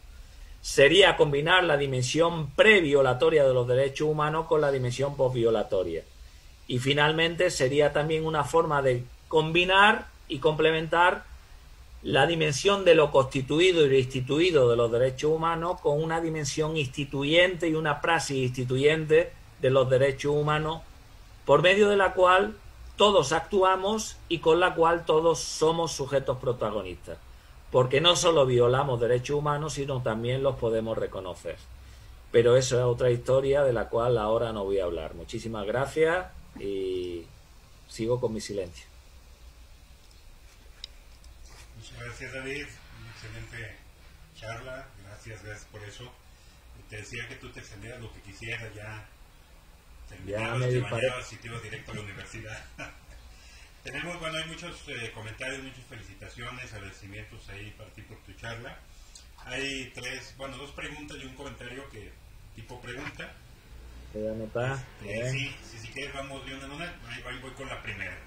Sería combinar la dimensión previolatoria de los derechos humanos con la dimensión posviolatoria. Y finalmente sería también una forma de combinar y complementar la dimensión de lo constituido y lo instituido de los derechos humanos con una dimensión instituyente y una praxis instituyente de los derechos humanos, por medio de la cual todos actuamos y con la cual todos somos sujetos protagonistas. Porque no solo violamos derechos humanos, sino también los podemos reconocer. Pero eso es otra historia de la cual ahora no voy a hablar. Muchísimas gracias y sigo con mi silencio. Muchas gracias, David. Una excelente charla. Gracias por eso. Te decía que tú te extendieras lo que quisieras, ya terminabas, te bañabas y te ibas directo a la universidad. Tenemos, bueno, hay muchos comentarios, muchas felicitaciones, agradecimientos ahí para ti por tu charla. Hay dos preguntas y un comentario que tipo pregunta. ¿Te voy a anotar? Si quieres vamos de una en una. Ahí voy con la primera.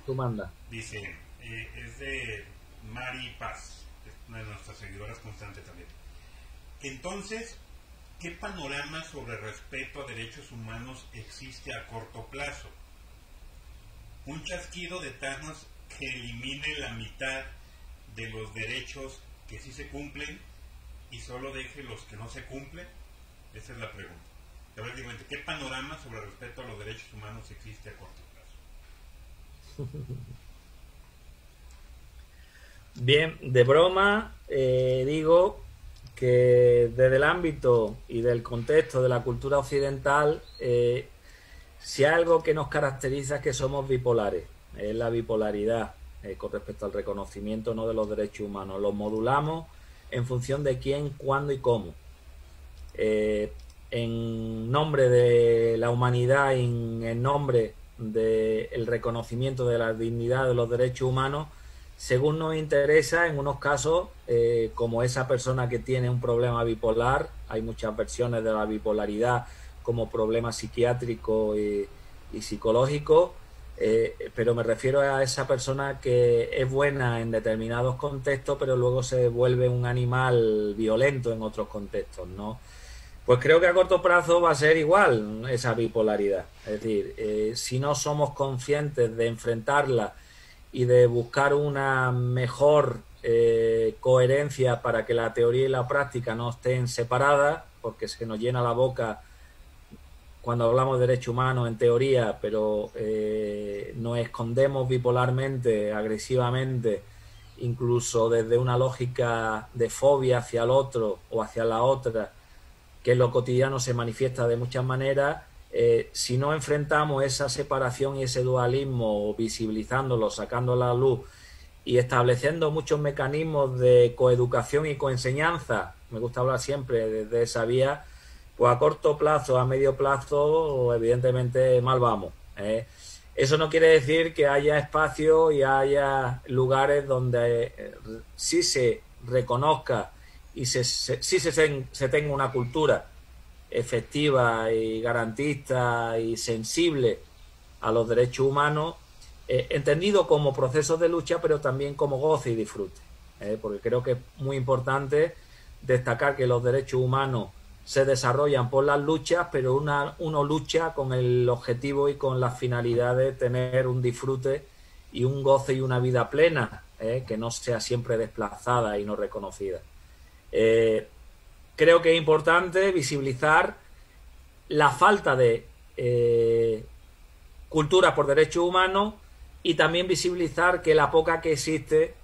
Tú manda. Dice, es de Mari Paz, es una de nuestras seguidoras constantes también. Entonces, ¿qué panorama sobre respeto a derechos humanos existe a corto plazo? Un chasquido de Thanos que elimine la mitad de los derechos que sí se cumplen y solo deje los que no se cumplen. Esa es la pregunta. Prácticamente, ¿qué panorama sobre respeto a los derechos humanos existe a corto plazo? Bien, de broma digo que desde el ámbito y del contexto de la cultura occidental, si hay algo que nos caracteriza es que somos bipolares, es la bipolaridad con respecto al reconocimiento no de los derechos humanos. Los modulamos en función de quién, cuándo y cómo. En nombre de la humanidad y en nombre del reconocimiento de la dignidad de los derechos humanos, según nos interesa, en unos casos, como esa persona que tiene un problema bipolar, hay muchas versiones de la bipolaridad como problema psiquiátrico y psicológico, pero me refiero a esa persona que es buena en determinados contextos, pero luego se vuelve un animal violento en otros contextos, ¿no? Pues creo que a corto plazo va a ser igual esa bipolaridad. Es decir, si no somos conscientes de enfrentarla y de buscar una mejor coherencia para que la teoría y la práctica no estén separadas, porque se nos llena la boca cuando hablamos de derechos humanos en teoría, pero nos escondemos bipolarmente, agresivamente, incluso desde una lógica de fobia hacia el otro o hacia la otra, que en lo cotidiano se manifiesta de muchas maneras. Si no enfrentamos esa separación y ese dualismo, visibilizándolo, sacándolo a la luz y estableciendo muchos mecanismos de coeducación y coenseñanza, me gusta hablar siempre desde esa vía, pues a corto plazo, a medio plazo, evidentemente mal vamos. Eso no quiere decir que haya espacios y haya lugares donde sí se reconozca y sí se tenga una cultura efectiva y garantista y sensible a los derechos humanos, entendido como procesos de lucha, pero también como goce y disfrute. Porque creo que es muy importante destacar que los derechos humanos se desarrollan por las luchas, pero uno lucha con el objetivo y con la finalidad de tener un disfrute y un goce y una vida plena, que no sea siempre desplazada y no reconocida. Creo que es importante visibilizar la falta de cultura por derechos humanos y también visibilizar que la poca que existe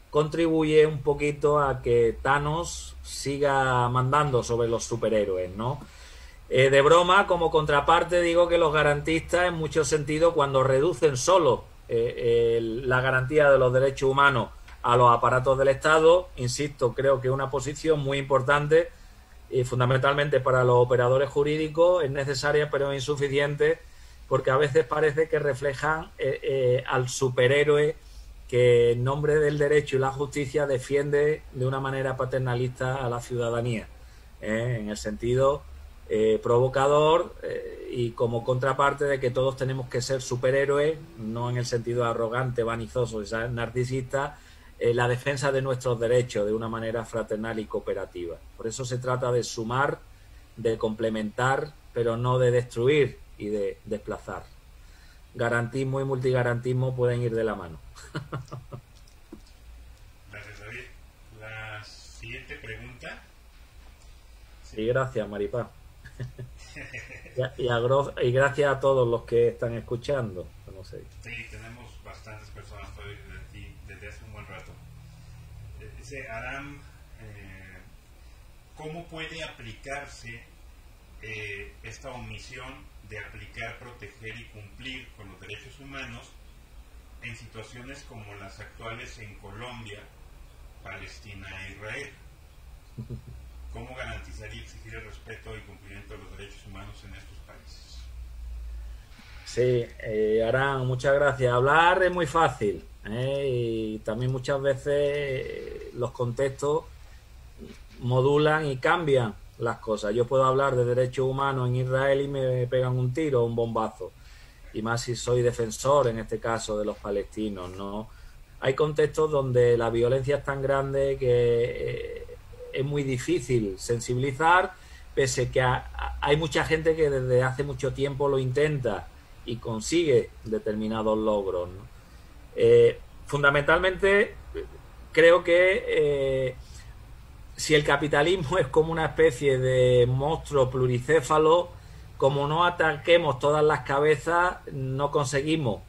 contribuye un poquito a que Thanos siga mandando sobre los superhéroes, ¿no? De broma, como contraparte, digo que los garantistas, en muchos sentidos, cuando reducen solo la garantía de los derechos humanos a los aparatos del Estado, insisto, creo que es una posición muy importante y fundamentalmente para los operadores jurídicos es necesaria, pero es insuficiente, porque a veces parece que reflejan al superhéroe que en nombre del derecho y la justicia defiende de una manera paternalista a la ciudadanía, en el sentido provocador y como contraparte de que todos tenemos que ser superhéroes, no en el sentido arrogante, vanizoso, narcisista, la defensa de nuestros derechos de una manera fraternal y cooperativa. Por eso se trata de sumar, de complementar, pero no de destruir y de desplazar. Garantismo y multigarantismo pueden ir de la mano. Gracias, David. pregunta. Sí, gracias, Maripaz. Y gracias a todos los que están escuchando. No sé. Sí, tenemos bastantes personas desde hace un buen rato. Dice Aram, ¿cómo puede aplicarse esta omisión de aplicar, proteger y cumplir con los derechos humanos en situaciones como las actuales en Colombia, Palestina e Israel? ¿Cómo garantizar y exigir el respeto y cumplimiento de los derechos humanos en estos países? Sí, Aran, muchas gracias. Hablar es muy fácil, y también muchas veces los contextos modulan y cambian las cosas. Yo puedo hablar de derechos humanos en Israel y me pegan un tiro, un bombazo, y más si soy defensor, en este caso, de los palestinos, ¿no? Hay contextos donde la violencia es tan grande que es muy difícil sensibilizar, pese que hay mucha gente que desde hace mucho tiempo lo intenta y consigue determinados logros, ¿no? Fundamentalmente, creo que si el capitalismo es como una especie de monstruo pluricéfalo, como no ataquemos todas las cabezas, no conseguimos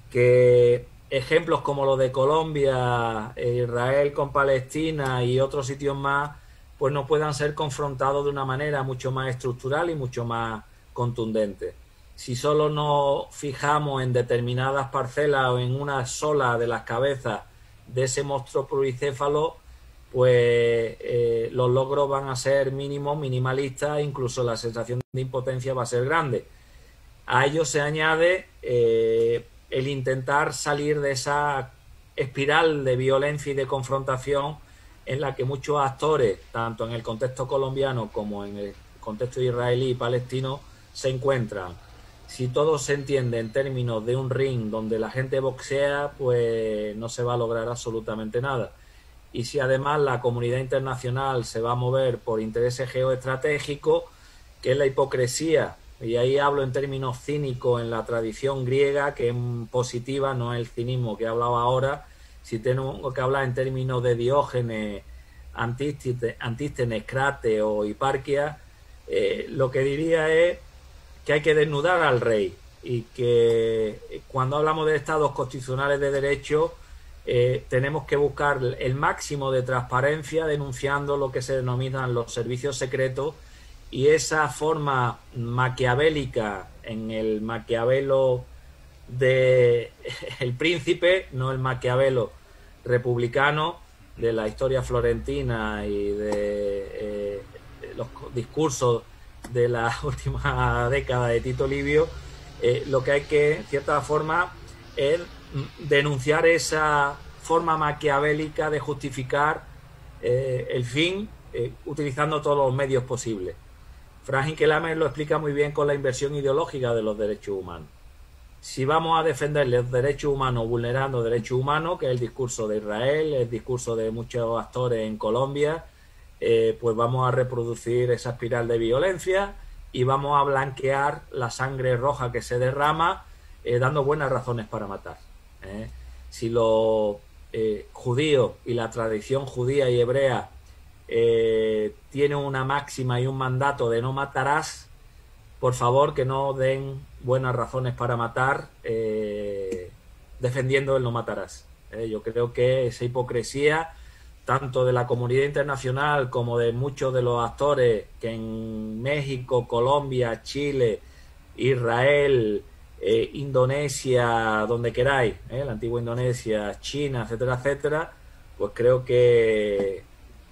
que ejemplos como los de Colombia, Israel con Palestina y otros sitios más, pues no puedan ser confrontados de una manera mucho más estructural y mucho más contundente. Si solo nos fijamos en determinadas parcelas o en una sola de las cabezas de ese monstruo pluricéfalo, pues los logros van a ser mínimos, minimalistas, e incluso la sensación de impotencia va a ser grande. A ello se añade el intentar salir de esa espiral de violencia y de confrontación en la que muchos actores, tanto en el contexto colombiano como en el contexto israelí y palestino, se encuentran. Si todo se entiende en términos de un ring donde la gente boxea, pues no se va a lograr absolutamente nada. Y si además la comunidad internacional se va a mover por intereses geoestratégicos, que es la hipocresía, y ahí hablo en términos cínicos en la tradición griega, que es positiva, no es el cinismo que he hablado ahora. Si tengo que hablar en términos de Diógenes, Antístenes, Crate o Hiparquia, lo que diría es que hay que desnudar al rey, y que cuando hablamos de estados constitucionales de derecho tenemos que buscar el máximo de transparencia, denunciando lo que se denominan los servicios secretos, y esa forma maquiavélica en el Maquiavelo de El Príncipe, no el Maquiavelo republicano de la historia florentina y de los discursos de la última década de Tito Livio. Lo que hay que, en cierta forma, es denunciar esa forma maquiavélica de justificar el fin utilizando todos los medios posibles. Frank Hinkelamer lo explica muy bien con la inversión ideológica de los derechos humanos. Si vamos a defender los derechos humanos vulnerando derechos humanos, que es el discurso de Israel, el discurso de muchos actores en Colombia, pues vamos a reproducir esa espiral de violencia y vamos a blanquear la sangre roja que se derrama, dando buenas razones para matar. Si los judíos y la tradición judía y hebrea tienen una máxima y un mandato de no matarás, por favor que no den buenas razones para matar defendiendo el no matarás. Yo creo que esa hipocresía, tanto de la comunidad internacional como de muchos de los actores que en México, Colombia, Chile, Israel, Indonesia, donde queráis, la antigua Indonesia, China, etcétera, etcétera, pues creo que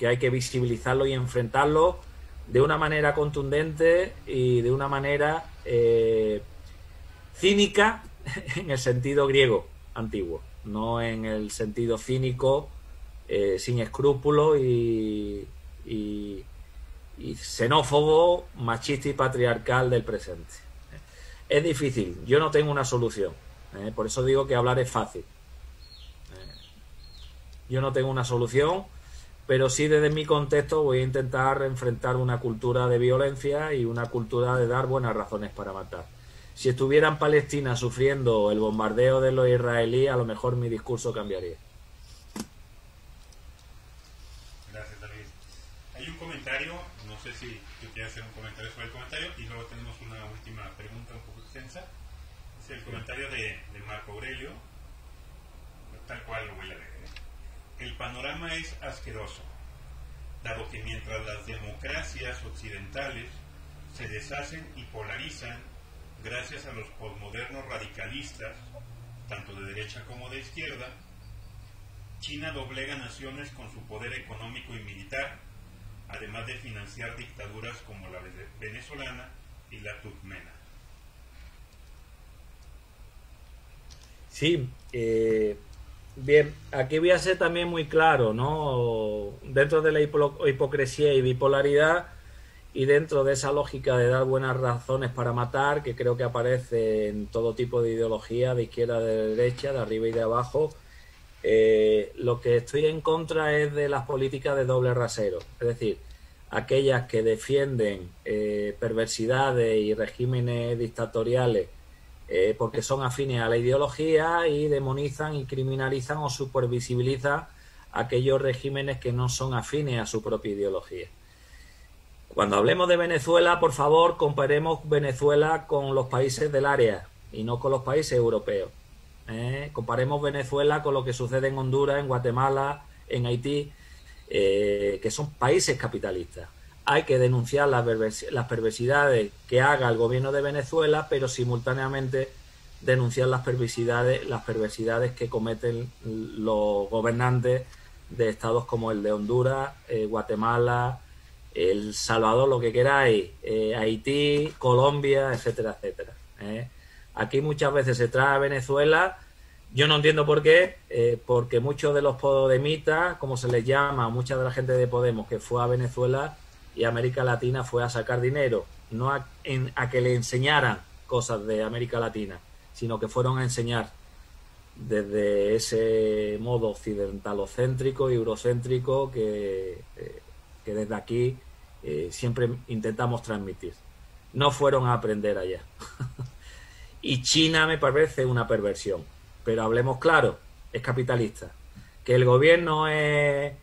hay que visibilizarlo y enfrentarlo de una manera contundente y de una manera cínica en el sentido griego antiguo, no en el sentido cínico, sin escrúpulos y xenófobo, machista y patriarcal del presente. Es difícil, yo no tengo una solución, por eso digo que hablar es fácil. Yo no tengo una solución, pero sí desde mi contexto voy a intentar enfrentar una cultura de violencia y una cultura de dar buenas razones para matar. Si estuviera en Palestina sufriendo el bombardeo de los israelíes, a lo mejor mi discurso cambiaría. Gracias. La hay un comentario, no sé si tú quieres hacer un comentario sobre el comentario, y luego tenemos una última pregunta un poco extensa. Es el comentario de Marco Aurelio, tal cual lo voy a leer. El panorama es asqueroso, dado que mientras las democracias occidentales se deshacen y polarizan gracias a los posmodernos radicalistas, tanto de derecha como de izquierda, China doblega naciones con su poder económico y militar, además de financiar dictaduras como la venezolana y la turkmena. Sí, bien, aquí voy a ser también muy claro, ¿no? Dentro de la hipocresía y bipolaridad, y dentro de esa lógica de dar buenas razones para matar, que creo que aparece en todo tipo de ideología, de izquierda, de derecha, de arriba y de abajo, lo que estoy en contra es de las políticas de doble rasero, es decir, aquellas que defienden perversidades y regímenes dictatoriales porque son afines a la ideología, y demonizan y criminalizan o supervisibilizan aquellos regímenes que no son afines a su propia ideología. Cuando hablemos de Venezuela, por favor, comparemos Venezuela con los países del área y no con los países europeos. Comparemos Venezuela con lo que sucede en Honduras, en Guatemala, en Haití, que son países capitalistas. Hay que denunciar las perversidades que haga el gobierno de Venezuela, pero simultáneamente denunciar las perversidades que cometen los gobernantes de estados como el de Honduras, Guatemala, El Salvador, lo que queráis, Haití, Colombia, etcétera, etcétera. Aquí muchas veces se trae a Venezuela, yo no entiendo por qué, porque muchos de los podemitas, como se les llama, mucha de la gente de Podemos que fue a Venezuela y América Latina fue a sacar dinero, no a que le enseñaran cosas de América Latina, sino que fueron a enseñar desde ese modo occidentalocéntrico y eurocéntrico que desde aquí siempre intentamos transmitir. No fueron a aprender allá. Y China me parece una perversión, pero hablemos claro, es capitalista. Que el gobierno es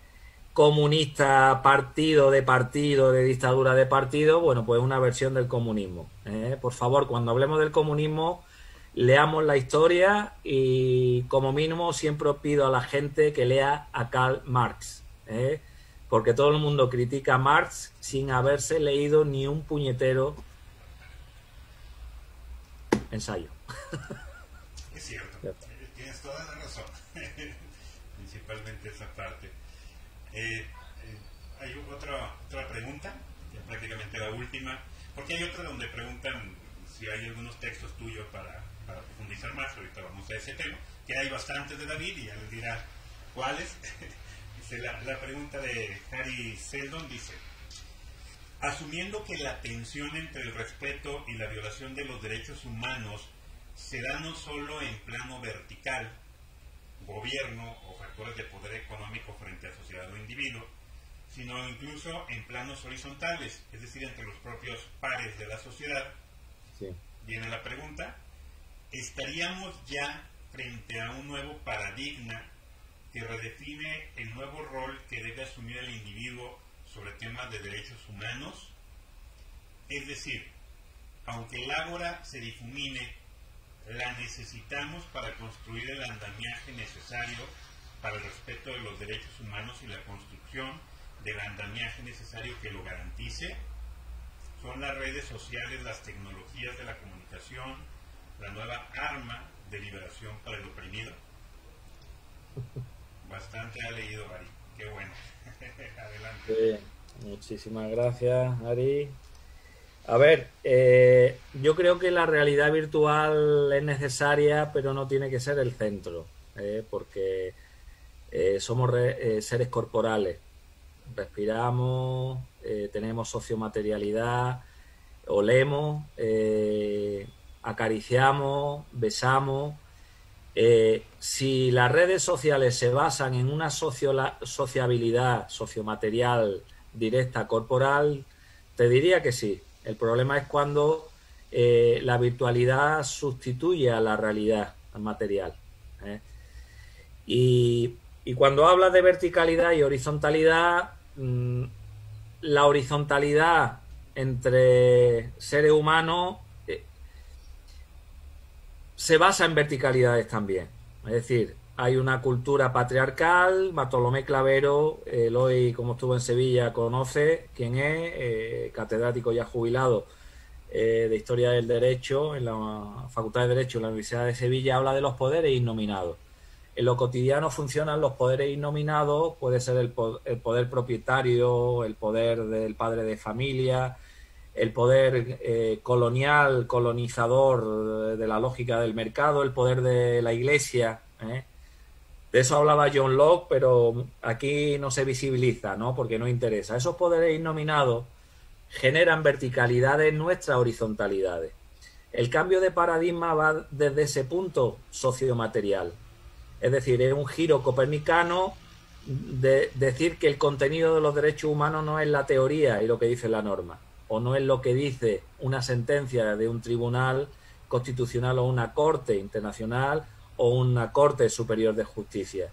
comunista, partido, de dictadura de partido, bueno, pues una versión del comunismo. Por favor, cuando hablemos del comunismo, leamos la historia, y como mínimo siempre pido a la gente que lea a Karl Marx, porque todo el mundo critica a Marx sin haberse leído ni un puñetero ensayo. Es cierto, tienes toda la razón, principalmente esa parte. Hay otra pregunta, ya prácticamente la última, porque hay otra donde preguntan si hay algunos textos tuyos para profundizar más. Ahorita vamos a ese tema, que hay bastantes de David y ya les dirá cuáles. La pregunta de Harry Seldon dice: asumiendo que la tensión entre el respeto y la violación de los derechos humanos se da no solo en plano vertical, gobierno o factores de poder económico frente a sociedad o individuo, sino incluso en planos horizontales, es decir, entre los propios pares de la sociedad. Sí. Viene la pregunta: ¿estaríamos ya frente a un nuevo paradigma que redefine el nuevo rol que debe asumir el individuo sobre temas de derechos humanos? Es decir, aunque el ágora se difumine, la necesitamos para construir el andamiaje necesario para el respeto de los derechos humanos y la construcción del andamiaje necesario que lo garantice. Son las redes sociales, las tecnologías de la comunicación, la nueva arma de liberación para el oprimido. Bastante ha leído, Ari. Qué bueno. Adelante. Muchísimas gracias, Ari. A ver, yo creo que la realidad virtual es necesaria, pero no tiene que ser el centro, porque somos seres corporales. Respiramos, tenemos sociomaterialidad, olemos, acariciamos, besamos. Si las redes sociales se basan en una sociabilidad sociomaterial directa corporal, te diría que sí. El problema es cuando la virtualidad sustituye a la realidad material. Y cuando hablas de verticalidad y horizontalidad, la horizontalidad entre seres humanos se basa en verticalidades también. Es decir, hay una cultura patriarcal. Bartolomé Clavero, hoy como estuvo en Sevilla, conoce quién es, catedrático ya jubilado de Historia del Derecho en la Facultad de Derecho de la Universidad de Sevilla, habla de los poderes innominados. En lo cotidiano funcionan los poderes innominados, puede ser el poder propietario, el poder del padre de familia, el poder colonial, colonizador de la lógica del mercado, el poder de la iglesia. De eso hablaba John Locke, pero aquí no se visibiliza, ¿no? Porque no interesa. Esos poderes innominados generan verticalidades en nuestras horizontalidades. El cambio de paradigma va desde ese punto sociomaterial. Es decir, es un giro copernicano de decir que el contenido de los derechos humanos no es la teoría y lo que dice la norma, o no es lo que dice una sentencia de un tribunal constitucional o una corte internacional o una corte superior de justicia.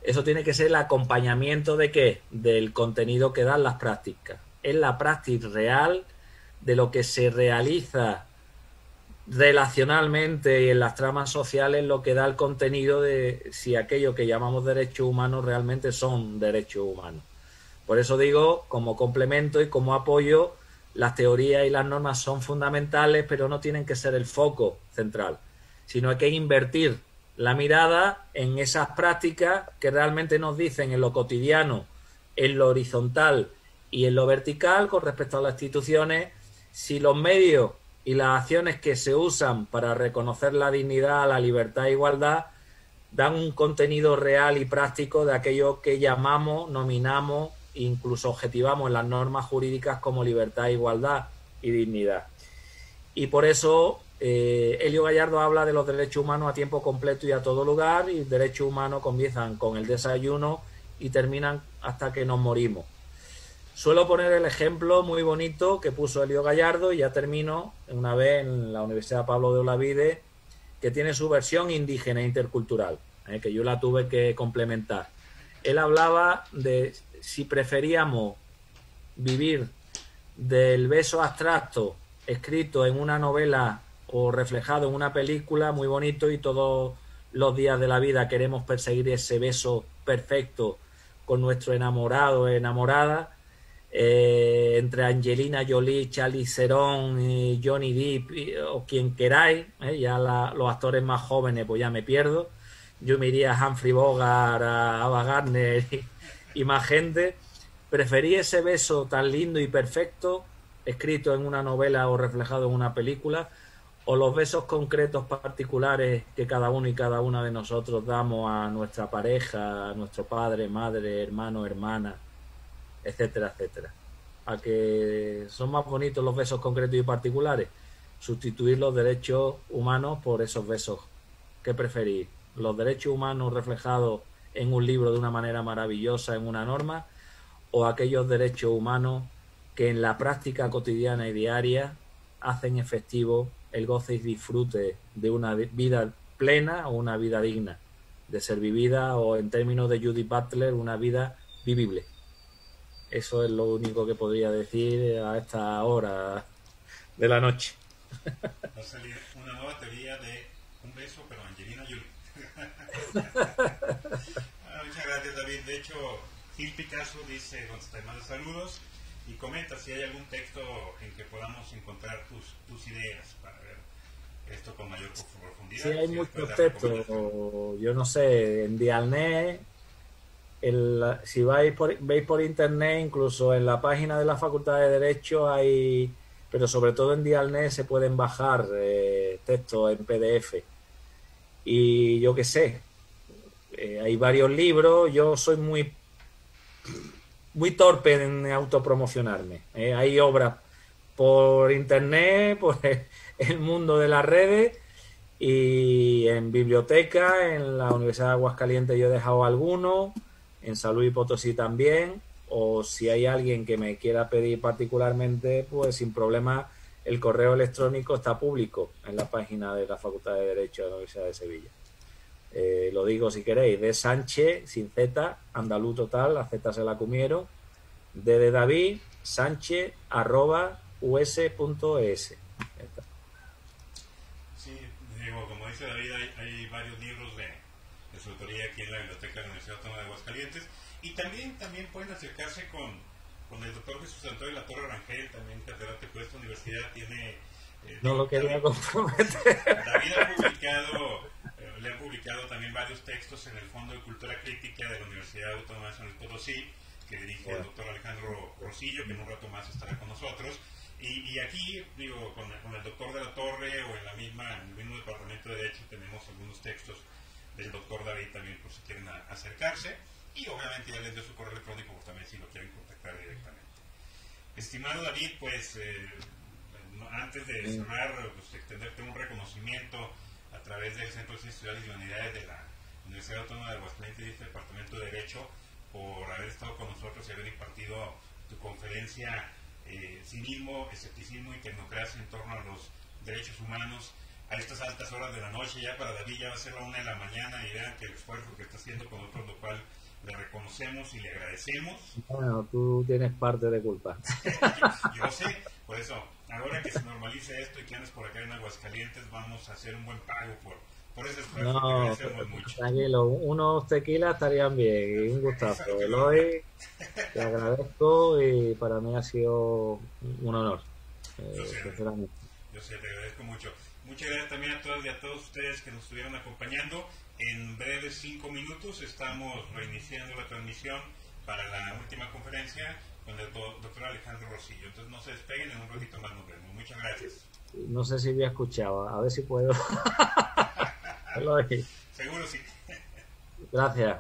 Eso tiene que ser el acompañamiento de ¿qué? Del contenido que dan las prácticas. Es la práctica real de lo que se realiza relacionalmente y en las tramas sociales, lo que da el contenido de si aquello que llamamos derechos humanos realmente son derechos humanos. Por eso digo, como complemento y como apoyo, las teorías y las normas son fundamentales, pero no tienen que ser el foco central, sino hay que invertir la mirada en esas prácticas que realmente nos dicen en lo cotidiano, en lo horizontal y en lo vertical con respecto a las instituciones, si los medios y las acciones que se usan para reconocer la dignidad, la libertad e igualdad dan un contenido real y práctico de aquello que llamamos, nominamos e incluso objetivamos en las normas jurídicas como libertad, igualdad y dignidad. Y por eso Elio Gallardo habla de los derechos humanos a tiempo completo y a todo lugar, y derechos humanos comienzan con el desayuno y terminan hasta que nos morimos. Suelo poner el ejemplo muy bonito que puso Elio Gallardo, y ya termino, una vez en la Universidad Pablo de Olavide, que tiene su versión indígena e intercultural, que yo la tuve que complementar. Él hablaba de si preferíamos vivir del beso abstracto escrito en una novela o reflejado en una película muy bonito, y todos los días de la vida queremos perseguir ese beso perfecto con nuestro enamorado o enamorada, entre Angelina Jolie, Charlize Theron y Johnny Depp o quien queráis, ya los actores más jóvenes pues ya me pierdo. Yo me iría a Humphrey Bogart, a Ava Gardner y más gente. Preferí ese beso tan lindo y perfecto escrito en una novela o reflejado en una película, o los besos concretos particulares que cada uno y cada una de nosotros damos a nuestra pareja, a nuestro padre, madre, hermano, hermana, etcétera, etcétera. A que son más bonitos los besos concretos y particulares. Sustituir los derechos humanos por esos besos. ¿Qué preferís? ¿Los derechos humanos reflejados en un libro de una manera maravillosa, en una norma, o aquellos derechos humanos que en la práctica cotidiana y diaria hacen efectivo el goce y disfrute de una vida plena o una vida digna de ser vivida, o en términos de Judith Butler, una vida vivible? Eso es lo único que podría decir a esta hora de la noche. Va a salir una nueva teoría de un beso, pero Angelina Jolie. Muchas gracias, David. De hecho, Gil Picasso dice, te manda saludos y comenta si hay algún texto en que podamos encontrar tus ideas para ver esto con mayor profundidad. Sí, hay muchos textos. Yo no sé, en Dialnet, si veis por internet, incluso en la página de la Facultad de Derecho hay, pero sobre todo en Dialnet se pueden bajar textos en PDF. Y yo qué sé, hay varios libros. Yo soy muy torpe en autopromocionarme. Hay obras por internet, por el mundo de las redes, y en biblioteca, en la Universidad de Aguascalientes yo he dejado algunos, en San Luis Potosí también, o si hay alguien que me quiera pedir particularmente, pues sin problema, el correo electrónico está público en la página de la Facultad de Derecho de la Universidad de Sevilla. Lo digo si queréis, de Sánchez, sin Z, andaluz total, la Z se la comieron, de David Sánchez @us.es. Sí, digo, como dice David, hay varios libros de su autoría aquí en la biblioteca de la Universidad Autónoma de Aguascalientes, y también pueden acercarse con el doctor Jesús Antonio La Torre Rangel, también catedrático de esta universidad. Tiene no lo quería comprometer. David le han publicado también varios textos en el Fondo de Cultura Crítica de la Universidad Autónoma de San Luis Potosí, que dirige el doctor Alejandro Rosillo, que en un rato más estará con nosotros. Y aquí, digo, con el doctor de la Torre o en el mismo departamento de Derecho tenemos algunos textos del doctor David también, por si quieren acercarse. Y obviamente ya les dio su correo electrónico, por también si lo quieren contactar directamente. Estimado David, pues antes de cerrar, pues extenderte un reconocimiento a través del Centro de Ciencias Sociales y Humanidades de la Universidad Autónoma de Aguascalientes y este Departamento de Derecho, por haber estado con nosotros y haber impartido tu conferencia Cinismo, Escepticismo y Tecnocracia en torno a los derechos humanos a estas altas horas de la noche. Ya para David ya va a ser la 1 de la mañana, y vean que el esfuerzo que está haciendo con nosotros, lo cual le reconocemos y le agradecemos. Bueno, tú tienes parte de culpa. yo sé, por eso, ahora que se normalice esto y que andes por acá en Aguascalientes, vamos a hacer un buen pago por ese esfuerzo, que agradecemos mucho. Tranquilo, unos tequilas estarían bien, y un gustazo. Eloy, te agradezco y para mí ha sido un honor. Sinceramente. Yo sé, te agradezco mucho. Muchas gracias también a todas y a todos ustedes que nos estuvieron acompañando. En breves 5 minutos estamos reiniciando la transmisión para la última conferencia con el doctor Alejandro Rosillo. Entonces no se despeguen, en un ratito más nos vemos. Muchas gracias. No sé si había escuchado, a ver si puedo. Seguro sí. Gracias.